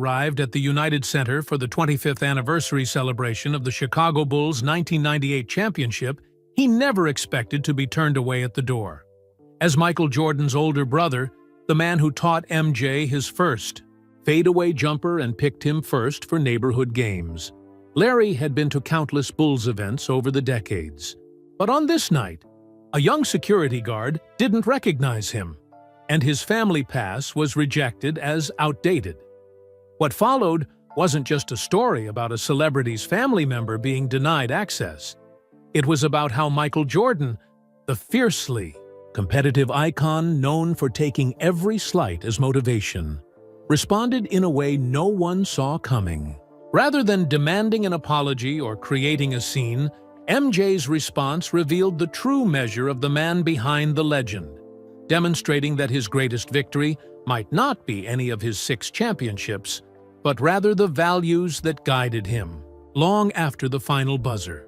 arrived at the United Center for the 25th anniversary celebration of the Chicago Bulls' 1998 championship, he never expected to be turned away at the door. As Michael Jordan's older brother, the man who taught MJ his first fadeaway jumper and picked him first for neighborhood games, Larry had been to countless Bulls events over the decades. But on this night, a young security guard didn't recognize him, and his family pass was rejected as outdated. What followed wasn't just a story about a celebrity's family member being denied access. It was about how Michael Jordan, the fiercely competitive icon known for taking every slight as motivation, responded in a way no one saw coming. Rather than demanding an apology or creating a scene, MJ's response revealed the true measure of the man behind the legend, demonstrating that his greatest victory might not be any of his 6 championships, but rather the values that guided him, long after the final buzzer.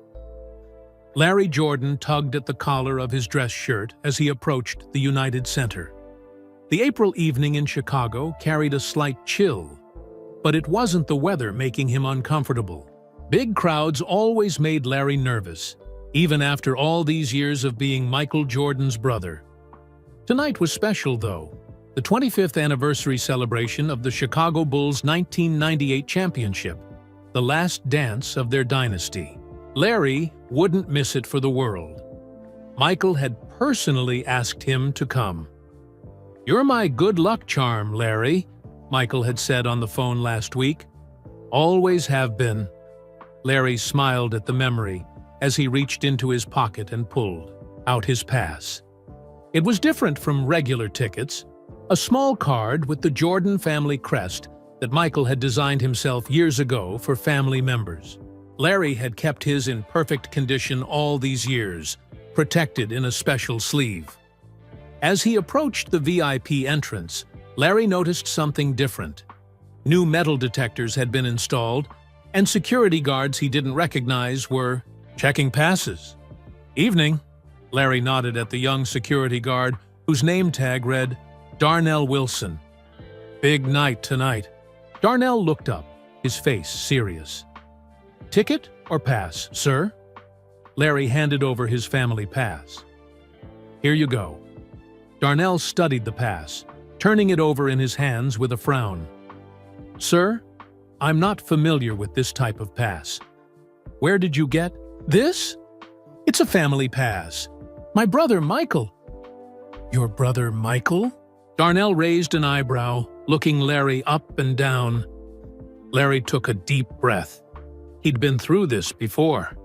Larry Jordan tugged at the collar of his dress shirt as he approached the United Center. The April evening in Chicago carried a slight chill, but it wasn't the weather making him uncomfortable. Big crowds always made Larry nervous, even after all these years of being Michael Jordan's brother. Tonight was special, though, the 25th anniversary celebration of the Chicago Bulls' 1998 championship, the last dance of their dynasty. Larry wouldn't miss it for the world. Michael had personally asked him to come. "You're my good luck charm, Larry," Michael had said on the phone last week. "Always have been." Larry smiled at the memory as he reached into his pocket and pulled out his pass. It was different from regular tickets, a small card with the Jordan family crest that Michael had designed himself years ago for family members. Larry had kept his in perfect condition all these years, protected in a special sleeve. As he approached the VIP entrance, Larry noticed something different. New metal detectors had been installed, and security guards he didn't recognize were checking passes. "Evening," Larry nodded at the young security guard whose name tag read Darnell Wilson. "Big night tonight." Darnell looked up, his face serious. "Ticket or pass, sir?" Larry handed over his family pass. "Here you go." Darnell studied the pass, turning it over in his hands with a frown. "Sir, I'm not familiar with this type of pass. Where did you get this?" "It's a family pass. My brother Michael." "Your brother Michael?" Darnell raised an eyebrow, looking Larry up and down. Larry took a deep breath. He'd been through this before.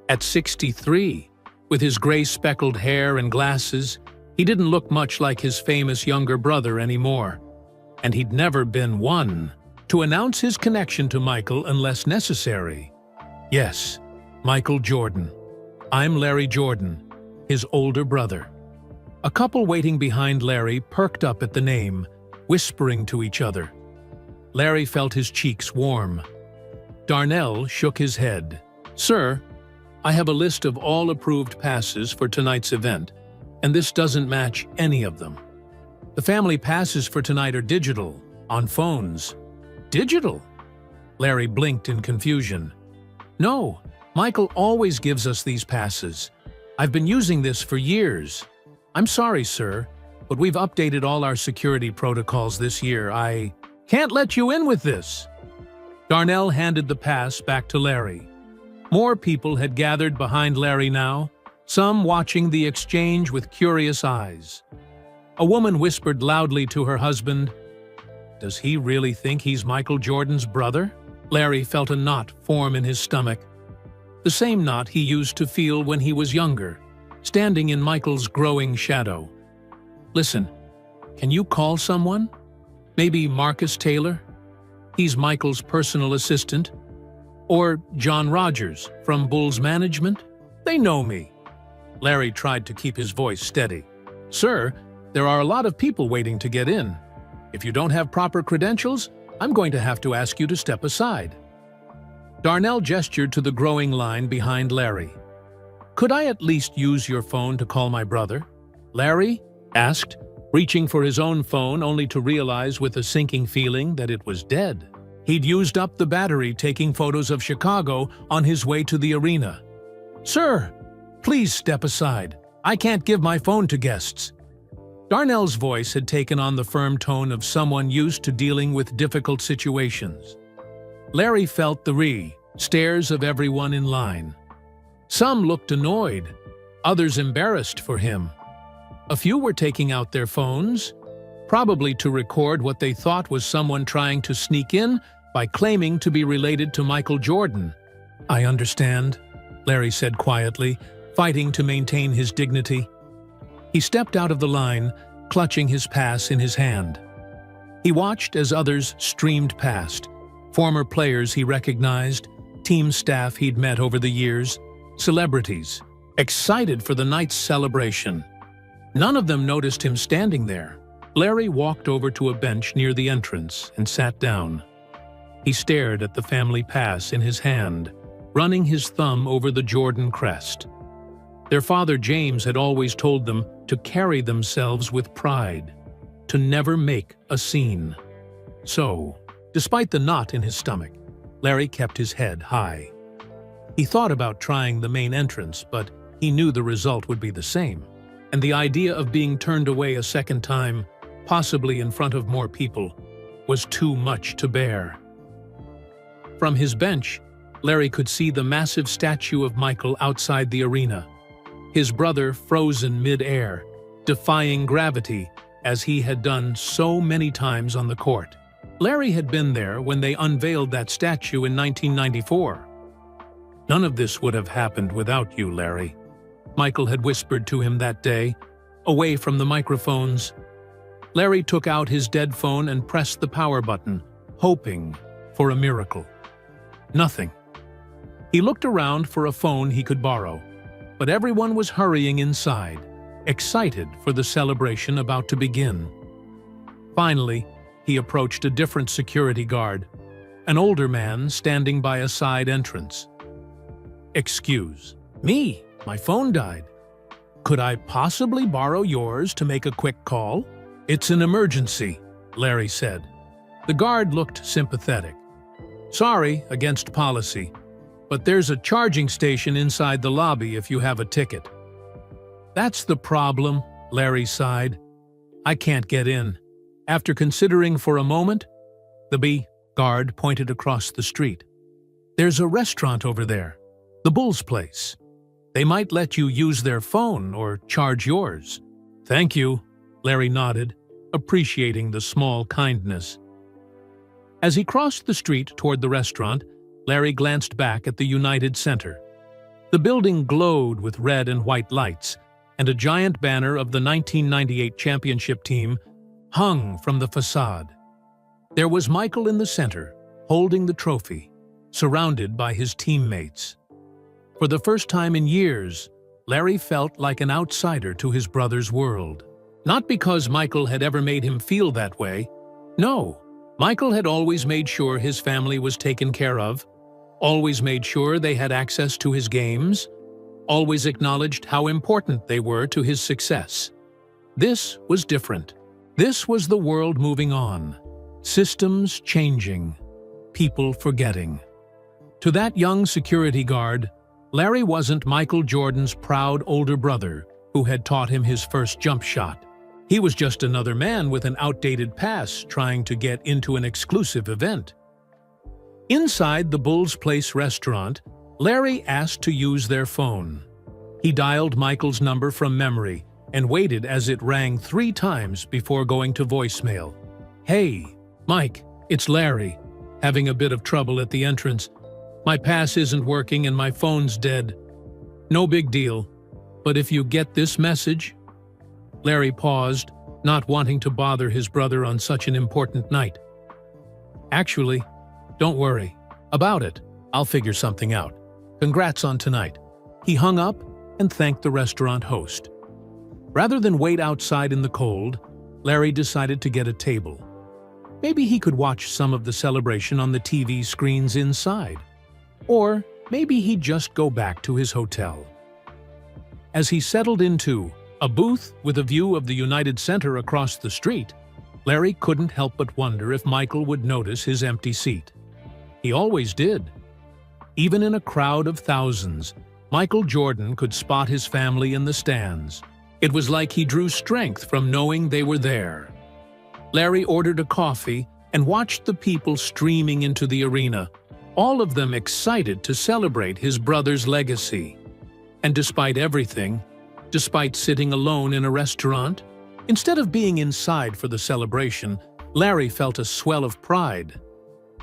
At 63, with his gray-speckled hair and glasses, he didn't look much like his famous younger brother anymore. And he'd never been one to announce his connection to Michael unless necessary. "Yes, Michael Jordan. I'm Larry Jordan, his older brother." A couple waiting behind Larry perked up at the name, whispering to each other. Larry felt his cheeks warm. Darnell shook his head. "Sir, I have a list of all approved passes for tonight's event, and this doesn't match any of them. The family passes for tonight are digital, on phones." "Digital?" Larry blinked in confusion. "No, Michael always gives us these passes. I've been using this for years. I'm sorry, sir, but we've updated all our security protocols this year. I can't let you in with this." Darnell handed the pass back to Larry. More people had gathered behind Larry now, some watching the exchange with curious eyes. A woman whispered loudly to her husband, "Does he really think he's Michael Jordan's brother?" Larry felt a knot form in his stomach. The same knot he used to feel when he was younger, standing in Michael's growing shadow. "Listen, can you call someone? Maybe Marcus Taylor? He's Michael's personal assistant. Or John Rogers from Bulls Management? They know me." Larry tried to keep his voice steady. "Sir, there are a lot of people waiting to get in. If you don't have proper credentials, I'm going to have to ask you to step aside." Darnell gestured to the growing line behind Larry. "Could I at least use your phone to call my brother?" Larry asked, reaching for his own phone only to realize with a sinking feeling that it was dead. He'd used up the battery taking photos of Chicago on his way to the arena. "Sir, please step aside. I can't give my phone to guests." Darnell's voice had taken on the firm tone of someone used to dealing with difficult situations. Larry felt the stares of everyone in line. Some looked annoyed, others embarrassed for him. A few were taking out their phones, probably to record what they thought was someone trying to sneak in by claiming to be related to Michael Jordan. "I understand," Larry said quietly, fighting to maintain his dignity. He stepped out of the line, clutching his pass in his hand. He watched as others streamed past, former players he recognized, team staff he'd met over the years, celebrities, excited for the night's celebration. None of them noticed him standing there. Larry walked over to a bench near the entrance and sat down. He stared at the family pass in his hand, running his thumb over the Jordan crest. Their father James had always told them to carry themselves with pride, to never make a scene. So, despite the knot in his stomach, Larry kept his head high. He thought about trying the main entrance, but he knew the result would be the same, and the idea of being turned away a second time, possibly in front of more people, was too much to bear. From his bench, Larry could see the massive statue of Michael outside the arena, his brother frozen mid-air, defying gravity as he had done so many times on the court. Larry had been there when they unveiled that statue in 1994. "None of this would have happened without you, Larry," Michael had whispered to him that day, away from the microphones. Larry took out his dead phone and pressed the power button, hoping for a miracle. Nothing. He looked around for a phone he could borrow, but everyone was hurrying inside, excited for the celebration about to begin. Finally, he approached a different security guard, an older man standing by a side entrance. "Excuse me, my phone died. Could I possibly borrow yours to make a quick call?" "It's an emergency," Larry said. The guard looked sympathetic. "Sorry, against policy, but there's a charging station inside the lobby if you have a ticket." "That's the problem," Larry sighed. "I can't get in." After considering for a moment, the guard pointed across the street. "There's a restaurant over there, the Bull's Place. They might let you use their phone or charge yours." "Thank you," Larry nodded, appreciating the small kindness. As he crossed the street toward the restaurant, Larry glanced back at the United Center. The building glowed with red and white lights, and a giant banner of the 1998 championship team hung from the facade. There was Michael in the center, holding the trophy, surrounded by his teammates. For the first time in years, Larry felt like an outsider to his brother's world. Not because Michael had ever made him feel that way. No, Michael had always made sure his family was taken care of, always made sure they had access to his games, always acknowledged how important they were to his success. This was different. This was the world moving on, systems changing, people forgetting. To that young security guard, Larry wasn't Michael Jordan's proud older brother who had taught him his first jump shot. He was just another man with an outdated pass trying to get into an exclusive event. Inside the Bull's Place restaurant, Larry asked to use their phone. He dialed Michael's number from memory and waited as it rang 3 times before going to voicemail. "Hey, Mike, it's Larry. Having a bit of trouble at the entrance. My pass isn't working and my phone's dead. No big deal, but if you get this message..." Larry paused, not wanting to bother his brother on such an important night. "Actually, don't worry about it. I'll figure something out. Congrats on tonight." He hung up and thanked the restaurant host. Rather than wait outside in the cold, Larry decided to get a table. Maybe he could watch some of the celebration on the TV screens inside. Or maybe he'd just go back to his hotel. As he settled into a booth with a view of the United Center across the street, Larry couldn't help but wonder if Michael would notice his empty seat. He always did. Even in a crowd of thousands, Michael Jordan could spot his family in the stands. It was like he drew strength from knowing they were there. Larry ordered a coffee and watched the people streaming into the arena, all of them excited to celebrate his brother's legacy. And despite everything, despite sitting alone in a restaurant, instead of being inside for the celebration, Larry felt a swell of pride.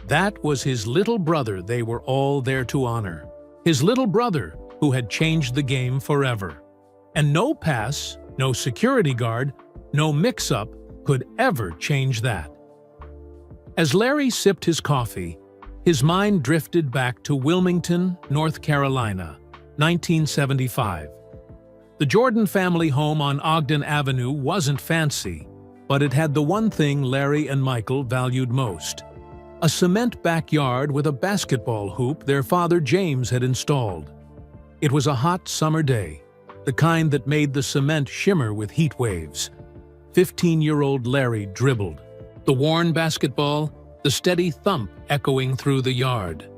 That was his little brother they were all there to honor. His little brother who had changed the game forever. And no pass, no security guard, no mix-up could ever change that. As Larry sipped his coffee, his mind drifted back to Wilmington, North Carolina, 1975. The Jordan family home on Ogden Avenue wasn't fancy, but it had the one thing Larry and Michael valued most: a cement backyard with a basketball hoop their father James had installed. It was a hot summer day, the kind that made the cement shimmer with heat waves. 15-year-old Larry dribbled, the worn basketball, the steady thump echoing through the yard.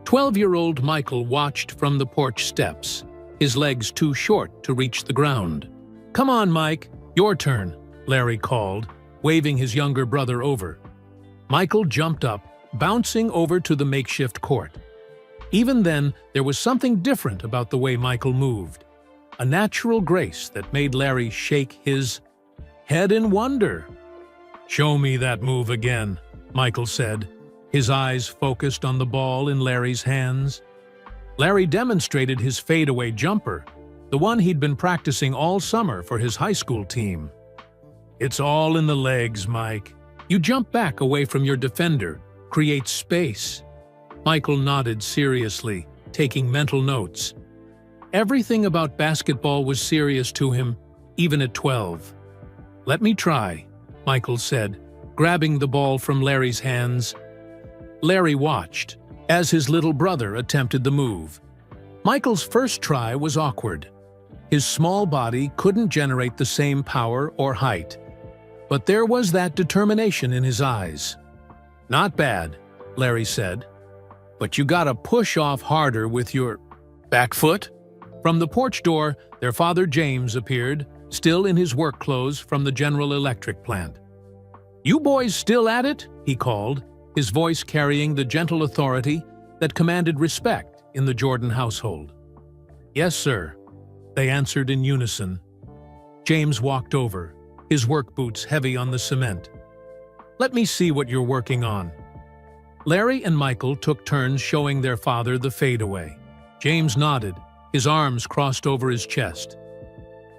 12-year-old Michael watched from the porch steps, his legs too short to reach the ground. "Come on, Mike, your turn," Larry called, waving his younger brother over. Michael jumped up, bouncing over to the makeshift court. Even then, there was something different about the way Michael moved, a natural grace that made Larry shake his head in wonder. "Show me that move again," Michael said, his eyes focused on the ball in Larry's hands. Larry demonstrated his fadeaway jumper, the one he'd been practicing all summer for his high school team. "It's all in the legs, Mike. You jump back away from your defender, create space." Michael nodded seriously, taking mental notes. Everything about basketball was serious to him, even at 12. "Let me try," Michael said, grabbing the ball from Larry's hands. Larry watched as his little brother attempted the move. Michael's first try was awkward. His small body couldn't generate the same power or height. But there was that determination in his eyes. "Not bad," Larry said. "But you gotta push off harder with your back foot." From the porch door, their father James appeared, still in his work clothes from the General Electric plant. "You boys still at it?" he called, his voice carrying the gentle authority that commanded respect in the Jordan household. "Yes, sir," they answered in unison. James walked over, his work boots heavy on the cement. "Let me see what you're working on." Larry and Michael took turns showing their father the fadeaway. James nodded, his arms crossed over his chest.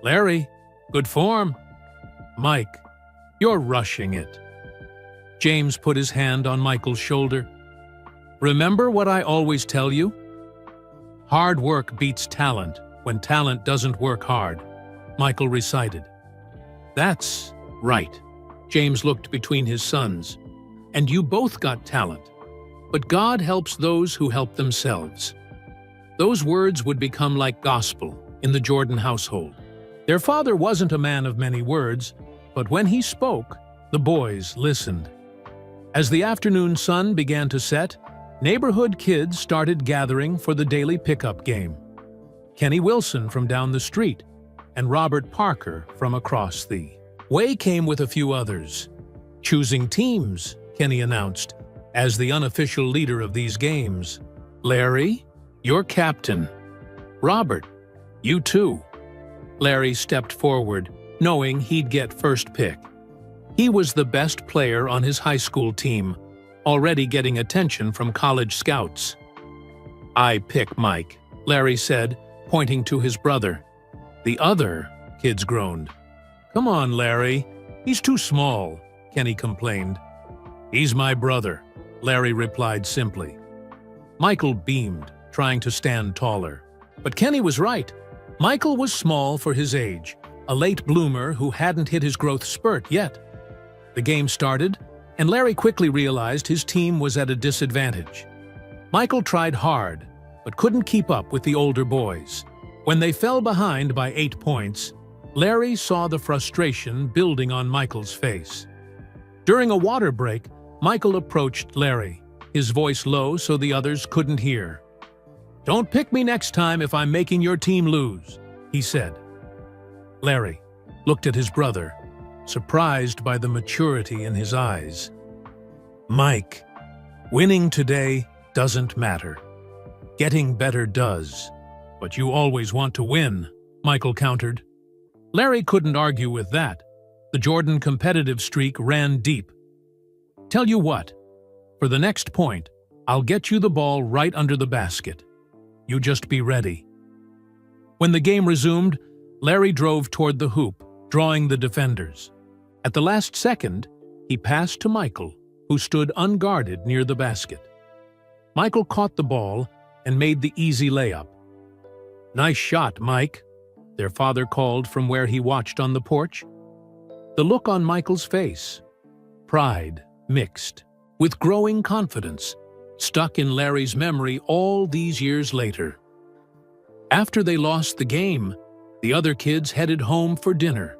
"Larry, good form." "Mike, you're rushing it." James put his hand on Michael's shoulder. "Remember what I always tell you? Hard work beats talent when talent doesn't work hard," Michael recited. "That's right." James looked between his sons. "And you both got talent. But God helps those who help themselves." Those words would become like gospel in the Jordan household. Their father wasn't a man of many words, but when he spoke, the boys listened. As the afternoon sun began to set, neighborhood kids started gathering for the daily pickup game. Kenny Wilson from down the street and Robert Parker from across the way came with a few others. "Choosing teams," Kenny announced, as the unofficial leader of these games. "Larry, you're captain. Robert, you too." Larry stepped forward, knowing he'd get first pick. He was the best player on his high school team, already getting attention from college scouts. "I pick Mike," Larry said, pointing to his brother. "The other," kids groaned. "Come on, Larry. He's too small," Kenny complained. "He's my brother," Larry replied simply. Michael beamed, trying to stand taller. But Kenny was right. Michael was small for his age, a late bloomer who hadn't hit his growth spurt yet. The game started, and Larry quickly realized his team was at a disadvantage. Michael tried hard, but couldn't keep up with the older boys. When they fell behind by 8 points, Larry saw the frustration building on Michael's face. During a water break, Michael approached Larry, his voice low so the others couldn't hear. "Don't pick me next time if I'm making your team lose," he said. Larry looked at his brother, surprised by the maturity in his eyes. "Mike, winning today doesn't matter. Getting better does. But you always want to win," Michael countered. Larry couldn't argue with that. The Jordan competitive streak ran deep. "Tell you what, for the next point, I'll get you the ball right under the basket. You just be ready." When the game resumed, Larry drove toward the hoop, drawing the defenders. At the last second, he passed to Michael, who stood unguarded near the basket. Michael caught the ball and made the easy layup. "Nice shot, Mike," their father called from where he watched on the porch. The look on Michael's face, pride mixed with growing confidence, stuck in Larry's memory all these years later. After they lost the game, the other kids headed home for dinner.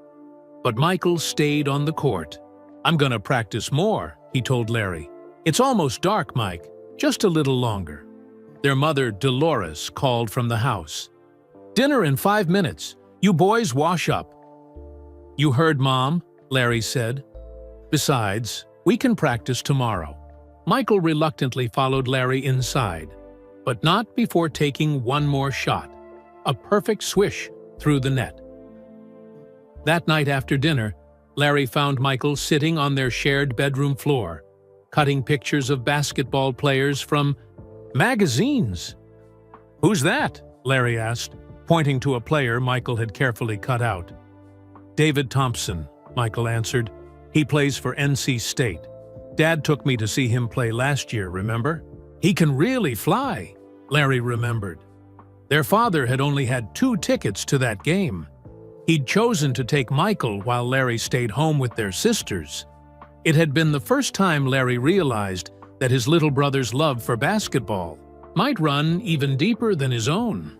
But Michael stayed on the court. "I'm gonna practice more," he told Larry. "It's almost dark, Mike. Just a little longer." Their mother, Dolores, called from the house. "Dinner in 5 minutes. You boys wash up." "You heard, Mom," Larry said. "Besides, we can practice tomorrow." Michael reluctantly followed Larry inside, but not before taking one more shot, a perfect swish through the net. That night after dinner, Larry found Michael sitting on their shared bedroom floor, cutting pictures of basketball players from magazines. "Who's that?" Larry asked, pointing to a player Michael had carefully cut out. "David Thompson," Michael answered. "He plays for NC State. Dad took me to see him play last year, remember? He can really fly," Larry remembered. Their father had only had 2 tickets to that game. He'd chosen to take Michael while Larry stayed home with their sisters. It had been the first time Larry realized that his little brother's love for basketball might run even deeper than his own.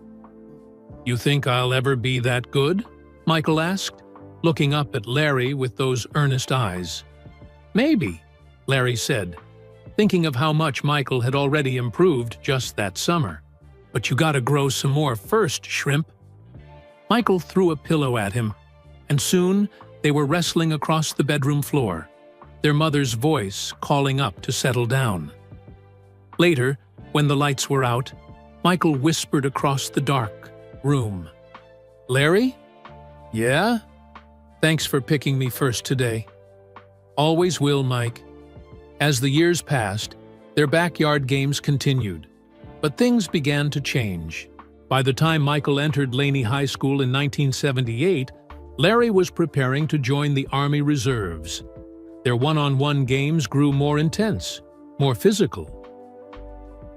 "You think I'll ever be that good?" Michael asked, looking up at Larry with those earnest eyes. "Maybe," Larry said, thinking of how much Michael had already improved just that summer. "But you gotta grow some more first, shrimp." Michael threw a pillow at him, and soon they were wrestling across the bedroom floor, their mother's voice calling up to settle down. Later, when the lights were out, Michael whispered across the dark room. "Larry? Yeah? Thanks for picking me first today." "Always will, Mike." As the years passed, their backyard games continued, but things began to change. By the time Michael entered Laney High School in 1978, Larry was preparing to join the Army Reserves. Their one-on-one games grew more intense, more physical.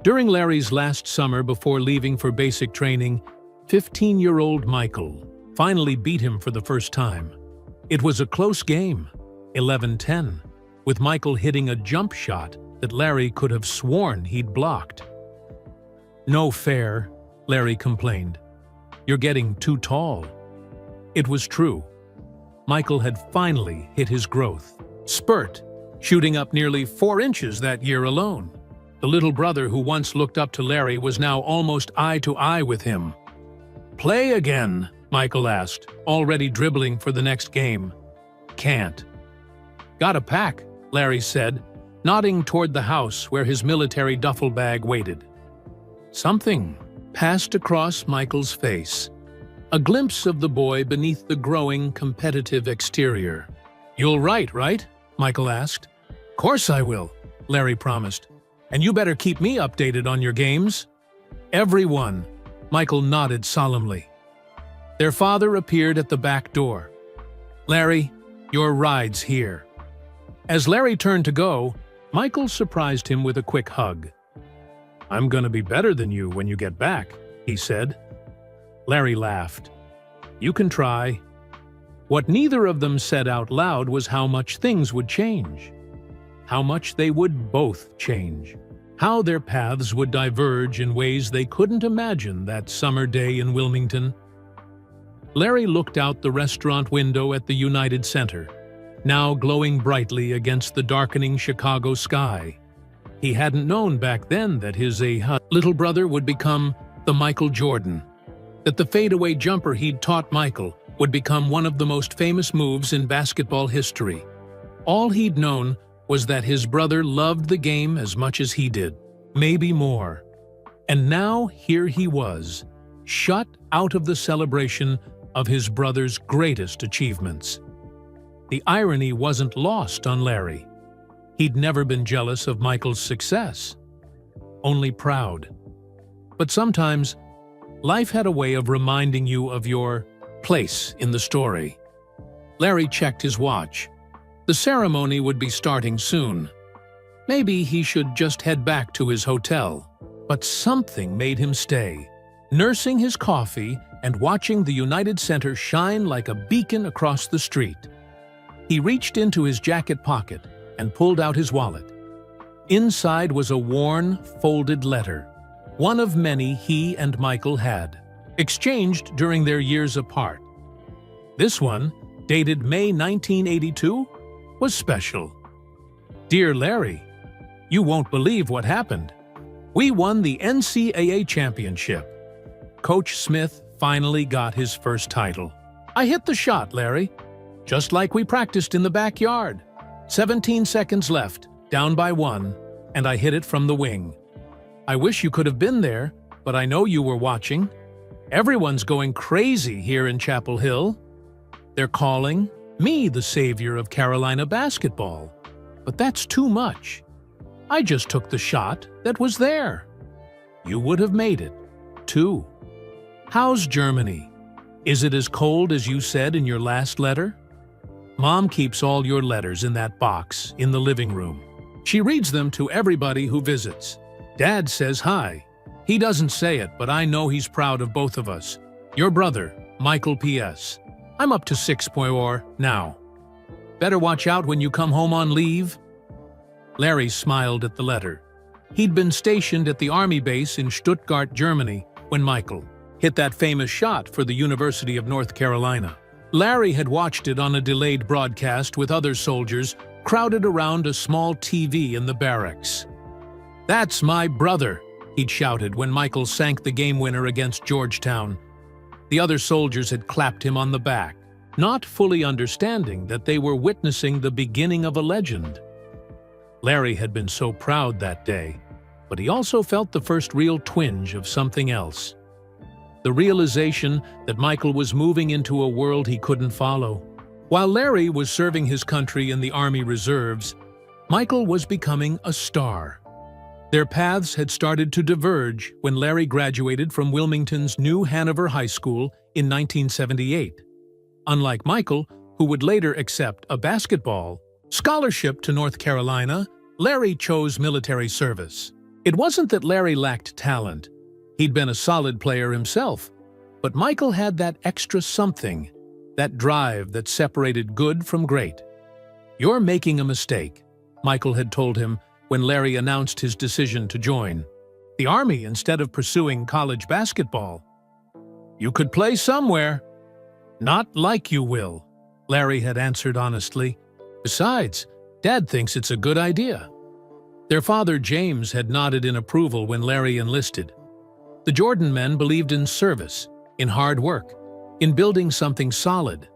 During Larry's last summer before leaving for basic training, 15-year-old Michael finally beat him for the first time. It was a close game, 11-10, with Michael hitting a jump shot that Larry could have sworn he'd blocked. "No fair," Larry complained. "You're getting too tall." It was true. Michael had finally hit his growth spurt, shooting up nearly 4 inches that year alone. The little brother who once looked up to Larry was now almost eye to eye with him. "Play again?" Michael asked, already dribbling for the next game. "Can't." "Got a pack," Larry said, nodding toward the house where his military duffel bag waited. Something passed across Michael's face, a glimpse of the boy beneath the growing, competitive exterior. "You'll write, right?" Michael asked. "Course I will," Larry promised. "And you better keep me updated on your games." "Everyone," Michael nodded solemnly. Their father appeared at the back door. "Larry, your ride's here." As Larry turned to go, Michael surprised him with a quick hug. "I'm gonna be better than you when you get back," he said. Larry laughed. "You can try." What neither of them said out loud was how much things would change. How much they would both change. How their paths would diverge in ways they couldn't imagine that summer day in Wilmington. Larry looked out the restaurant window at the United Center, now glowing brightly against the darkening Chicago sky. He hadn't known back then that his little brother would become the Michael Jordan, that the fadeaway jumper he'd taught Michael would become one of the most famous moves in basketball history. All he'd known was that his brother loved the game as much as he did, maybe more. And now here he was, shut out of the celebration of his brother's greatest achievements. The irony wasn't lost on Larry. He'd never been jealous of Michael's success, only proud. But sometimes, life had a way of reminding you of your place in the story. Larry checked his watch. The ceremony would be starting soon. Maybe he should just head back to his hotel. But something made him stay, nursing his coffee and watching the United Center shine like a beacon across the street. He reached into his jacket pocket and pulled out his wallet. Inside was a worn, folded letter, one of many he and Michael had, exchanged during their years apart. This one, dated May 1982, was special. Dear Larry, you won't believe what happened. We won the NCAA championship. Coach Smith finally got his first title. I hit the shot, Larry, just like we practiced in the backyard. 17 seconds left, down by 1, and I hit it from the wing. I wish you could have been there, but I know you were watching. Everyone's going crazy here in Chapel Hill. They're calling me the savior of Carolina basketball. But that's too much. I just took the shot that was there. You would have made it, too. How's Germany? Is it as cold as you said in your last letter? Mom keeps all your letters in that box in the living room. She reads them to everybody who visits. Dad says hi. He doesn't say it, but I know he's proud of both of us. Your brother, Michael P.S. I'm up to 6.4 now. Better watch out when you come home on leave. Larry smiled at the letter. He'd been stationed at the army base in Stuttgart, Germany, when Michael hit that famous shot for the University of North Carolina. Larry had watched it on a delayed broadcast with other soldiers crowded around a small TV in the barracks. That's my brother, he'd shouted when Michael sank the game winner against Georgetown. The other soldiers had clapped him on the back, not fully understanding that they were witnessing the beginning of a legend. Larry had been so proud that day, but he also felt the first real twinge of something else. The realization that Michael was moving into a world he couldn't follow. While Larry was serving his country in the Army Reserves, Michael was becoming a star. Their paths had started to diverge when Larry graduated from Wilmington's New Hanover High School in 1978. Unlike Michael, who would later accept a basketball scholarship to North Carolina, Larry chose military service. It wasn't that Larry lacked talent. He'd been a solid player himself. But Michael had that extra something, that drive that separated good from great. You're making a mistake, Michael had told him when Larry announced his decision to join the Army instead of pursuing college basketball. You could play somewhere. Not like you will, Larry had answered honestly. Besides, Dad thinks it's a good idea. Their father, James, had nodded in approval when Larry enlisted. The Jordan men believed in service, in hard work, in building something solid.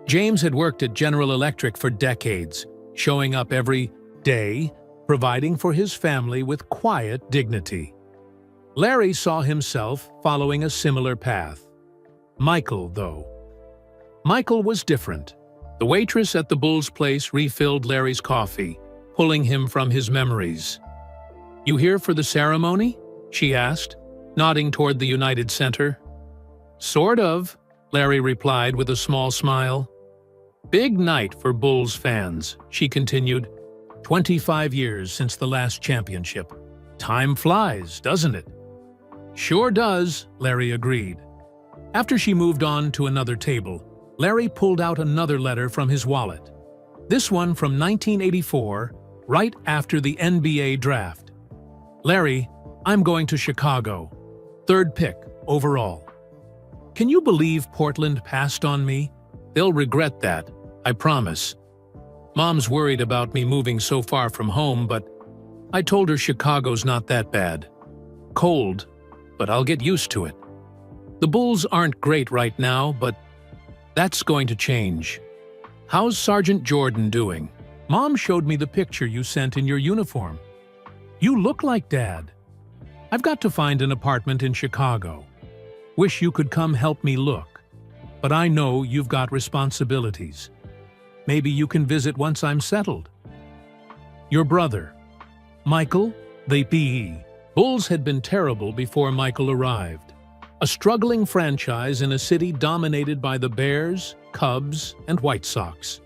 James had worked at General Electric for decades, showing up every day, providing for his family with quiet dignity. Larry saw himself following a similar path. Michael, though. Michael was different. The waitress at the Bulls place refilled Larry's coffee, pulling him from his memories. You here for the ceremony? She asked, nodding toward the United Center. Sort of, Larry replied with a small smile. Big night for Bulls fans, she continued. 25 years since the last championship. Time flies, doesn't it? Sure does, Larry agreed. After she moved on to another table, Larry pulled out another letter from his wallet. This one from 1984, right after the NBA draft. Larry, I'm going to Chicago. 3rd pick overall. Can you believe Portland passed on me? They'll regret that, I promise. Mom's worried about me moving so far from home, but I told her Chicago's not that bad. Cold, but I'll get used to it. The Bulls aren't great right now, but that's going to change. How's Sergeant Jordan doing? Mom showed me the picture you sent in your uniform. You look like Dad. I've got to find an apartment in Chicago. Wish you could come help me look. But I know you've got responsibilities. Maybe you can visit once I'm settled. Your brother, Michael, the PE. Bulls had been terrible before Michael arrived. A struggling franchise in a city dominated by the Bears, Cubs, and White Sox.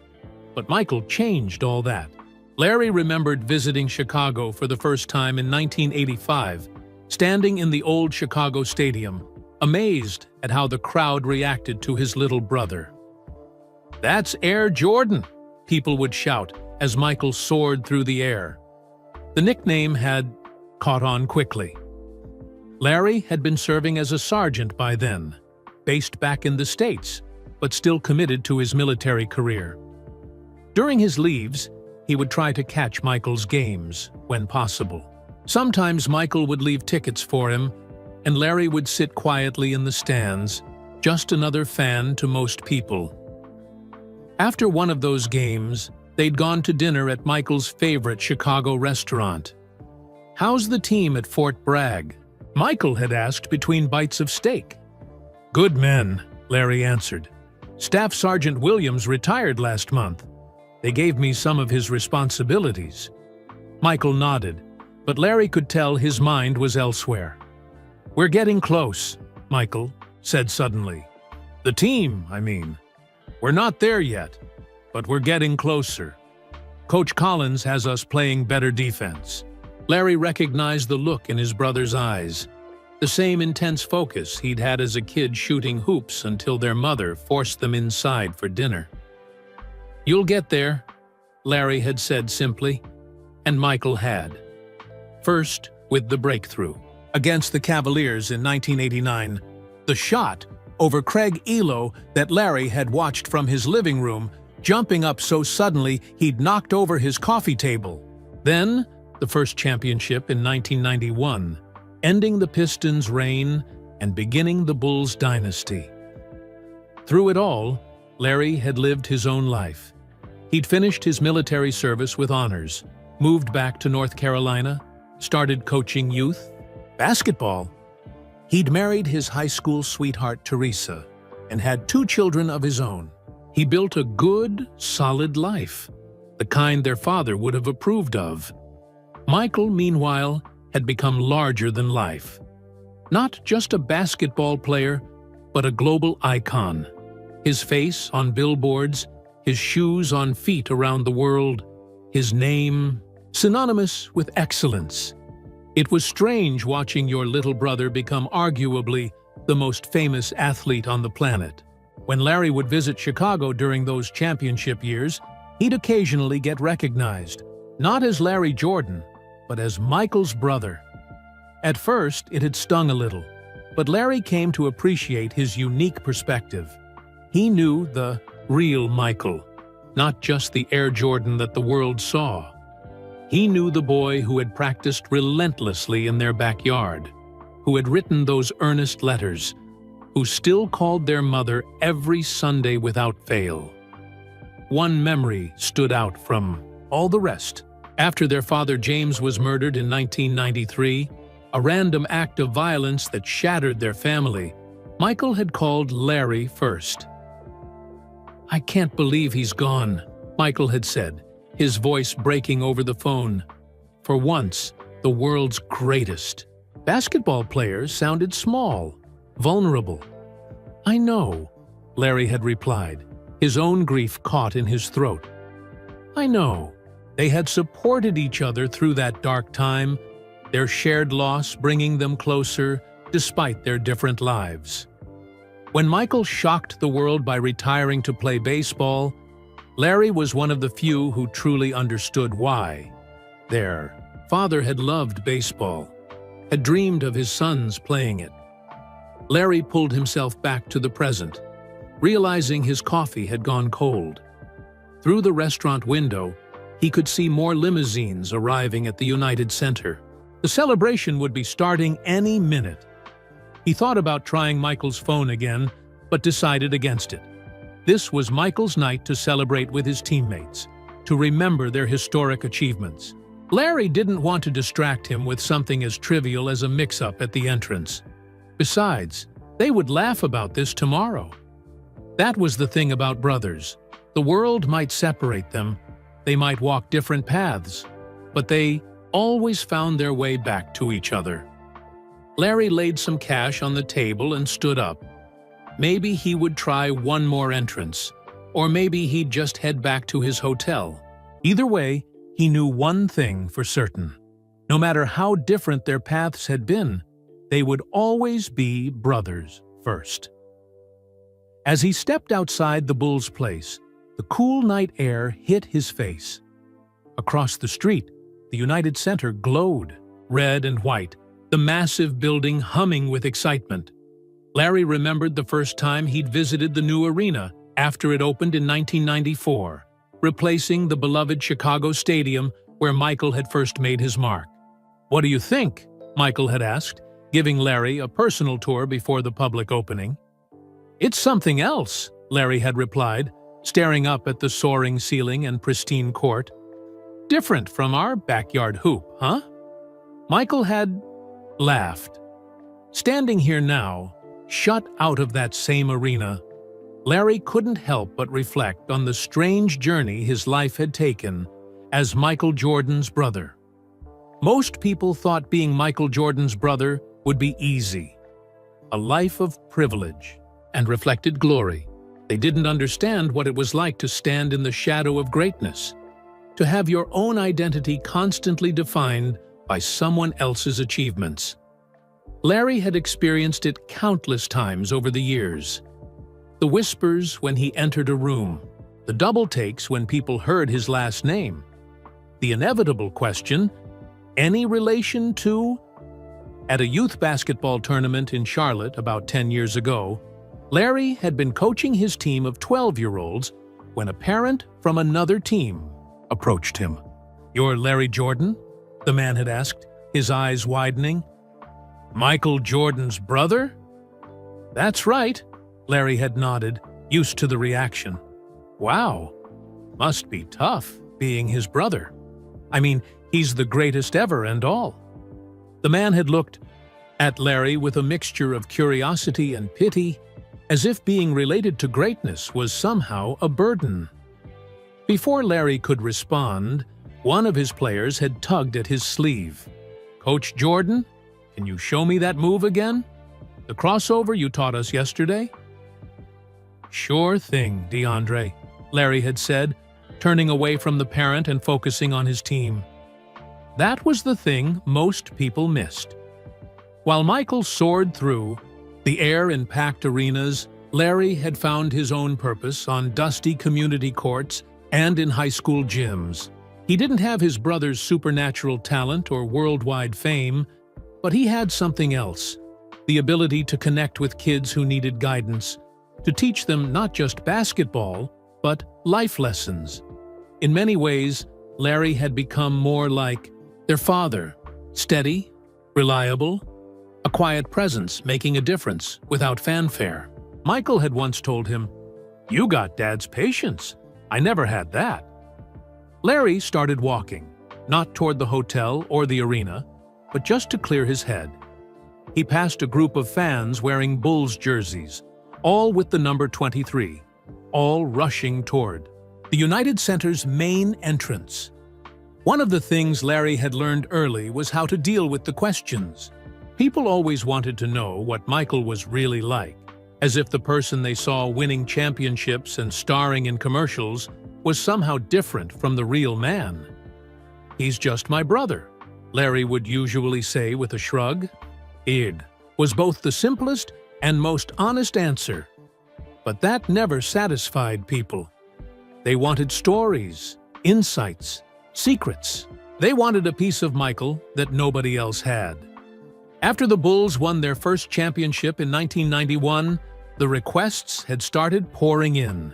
But Michael changed all that. Larry remembered visiting Chicago for the first time in 1985, standing in the old Chicago Stadium, amazed at how the crowd reacted to his little brother. "That's Air Jordan," people would shout as Michael soared through the air. The nickname had caught on quickly. Larry had been serving as a sergeant by then, based back in the States, but still committed to his military career. During his leaves, he would try to catch Michael's games when possible. Sometimes Michael would leave tickets for him, and Larry would sit quietly in the stands, just another fan to most people. After one of those games, they'd gone to dinner at Michael's favorite Chicago restaurant. "How's the team at Fort Bragg?" Michael had asked between bites of steak. "Good men," Larry answered. "Staff Sergeant Williams retired last month. They gave me some of his responsibilities." Michael nodded, but Larry could tell his mind was elsewhere. "We're getting close," Michael said suddenly. "The team, I mean. We're not there yet, but we're getting closer. Coach Collins has us playing better defense." Larry recognized the look in his brother's eyes, the same intense focus he'd had as a kid shooting hoops until their mother forced them inside for dinner. "You'll get there," Larry had said simply, and Michael had. First, with the breakthrough. Against the Cavaliers in 1989, the shot over Craig Elo that Larry had watched from his living room, jumping up so suddenly he'd knocked over his coffee table. Then, the first championship in 1991, ending the Pistons' reign and beginning the Bulls' dynasty. Through it all, Larry had lived his own life. He'd finished his military service with honors, moved back to North Carolina, started coaching youth, basketball. He'd married his high school sweetheart Teresa and had 2 children of his own. He built a good, solid life, the kind their father would have approved of. Michael, meanwhile, had become larger than life. Not just a basketball player, but a global icon. His face on billboards, his shoes on feet around the world, his name synonymous with excellence. It was strange watching your little brother become arguably the most famous athlete on the planet. When Larry would visit Chicago during those championship years, he'd occasionally get recognized, not as Larry Jordan, but as Michael's brother. At first, it had stung a little, but Larry came to appreciate his unique perspective. He knew the real Michael, not just the Air Jordan that the world saw. He knew the boy who had practiced relentlessly in their backyard, who had written those earnest letters, who still called their mother every Sunday without fail. One memory stood out from all the rest. After their father James was murdered in 1993, a random act of violence that shattered their family, Michael had called Larry first. "I can't believe he's gone," Michael had said, his voice breaking over the phone. For once, the world's greatest. Basketball players sounded small, vulnerable. "I know," Larry had replied, his own grief caught in his throat. "I know." They had supported each other through that dark time, their shared loss bringing them closer despite their different lives. When Michael shocked the world by retiring to play baseball, Larry was one of the few who truly understood why. Their father had loved baseball, had dreamed of his sons playing it. Larry pulled himself back to the present, realizing his coffee had gone cold. Through the restaurant window, he could see more limousines arriving at the United Center. The celebration would be starting any minute. He thought about trying Michael's phone again, but decided against it. This was Michael's night to celebrate with his teammates, to remember their historic achievements. Larry didn't want to distract him with something as trivial as a mix-up at the entrance. Besides, they would laugh about this tomorrow. That was the thing about brothers. The world might separate them, they might walk different paths, but they always found their way back to each other. Larry laid some cash on the table and stood up. Maybe he would try one more entrance, or maybe he'd just head back to his hotel. Either way, he knew one thing for certain. No matter how different their paths had been, they would always be brothers first. As he stepped outside the Bulls' place, the cool night air hit his face. Across the street, the United Center glowed, red and white, the massive building humming with excitement. Larry remembered the first time he'd visited the new arena after it opened in 1994, replacing the beloved Chicago Stadium where Michael had first made his mark. "What do you think?" Michael had asked, giving Larry a personal tour before the public opening. "It's something else," Larry had replied, staring up at the soaring ceiling and pristine court. "Different from our backyard hoop, huh?" Michael had laughed. Standing here now, shut out of that same arena, Larry couldn't help but reflect on the strange journey his life had taken as Michael Jordan's brother. Most people thought being Michael Jordan's brother would be easy, a life of privilege and reflected glory. They didn't understand what it was like to stand in the shadow of greatness, to have your own identity constantly defined by someone else's achievements. Larry had experienced it countless times over the years. The whispers when he entered a room, the double takes when people heard his last name, the inevitable question, any relation to? At a youth basketball tournament in Charlotte about 10 years ago, Larry had been coaching his team of 12-year-olds when a parent from another team approached him. "You're Larry Jordan?" the man had asked, his eyes widening. "Michael Jordan's brother?" "That's right," Larry had nodded, used to the reaction. "Wow, must be tough being his brother. I mean, he's the greatest ever and all." The man had looked at Larry with a mixture of curiosity and pity, as if being related to greatness was somehow a burden. Before Larry could respond, one of his players had tugged at his sleeve. "Coach Jordan, can you show me that move again? The crossover you taught us yesterday?" "Sure thing, DeAndre," Larry had said, turning away from the parent and focusing on his team. That was the thing most people missed. While Michael soared through the air in packed arenas, Larry had found his own purpose on dusty community courts and in high school gyms. He didn't have his brother's supernatural talent or worldwide fame, but he had something else, the ability to connect with kids who needed guidance, to teach them not just basketball, but life lessons. In many ways, Larry had become more like their father, steady, reliable, a quiet presence making a difference without fanfare. Michael had once told him, "You got Dad's patience. I never had that." Larry started walking, not toward the hotel or the arena, but just to clear his head. He passed a group of fans wearing Bulls jerseys, all with the number 23, all rushing toward the United Center's main entrance. One of the things Larry had learned early was how to deal with the questions. People always wanted to know what Michael was really like, as if the person they saw winning championships and starring in commercials was somehow different from the real man. "He's just my brother," Larry would usually say with a shrug. "Id" was both the simplest and most honest answer. But that never satisfied people. They wanted stories, insights, secrets. They wanted a piece of Michael that nobody else had. After the Bulls won their first championship in 1991, the requests had started pouring in.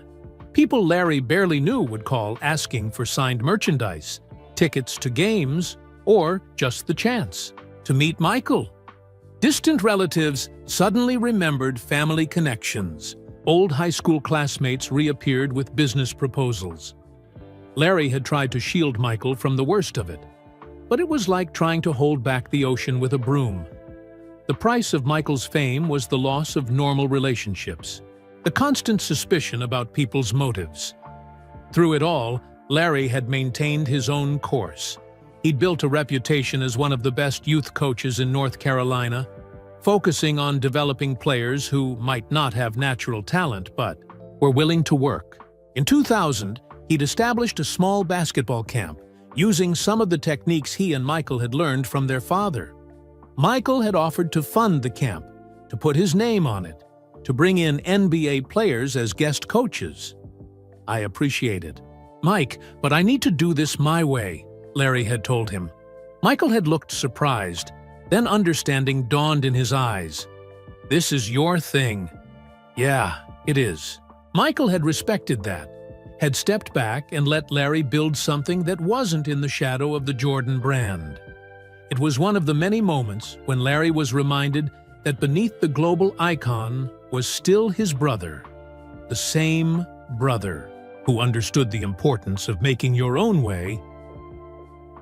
People Larry barely knew would call asking for signed merchandise, tickets to games, or just the chance to meet Michael. Distant relatives suddenly remembered family connections. Old high school classmates reappeared with business proposals. Larry had tried to shield Michael from the worst of it, but it was like trying to hold back the ocean with a broom. The price of Michael's fame was the loss of normal relationships, the constant suspicion about people's motives. Through it all, Larry had maintained his own course. He'd built a reputation as one of the best youth coaches in North Carolina, focusing on developing players who might not have natural talent but were willing to work. In 2000, he'd established a small basketball camp, using some of the techniques he and Michael had learned from their father. Michael had offered to fund the camp, to put his name on it, to bring in NBA players as guest coaches. "I appreciate it, Mike, but I need to do this my way," Larry had told him. Michael had looked surprised, then understanding dawned in his eyes. "This is your thing." "Yeah, it is." Michael had respected that, had stepped back and let Larry build something that wasn't in the shadow of the Jordan brand. It was one of the many moments when Larry was reminded that beneath the global icon was still his brother, the same brother who understood the importance of making your own way.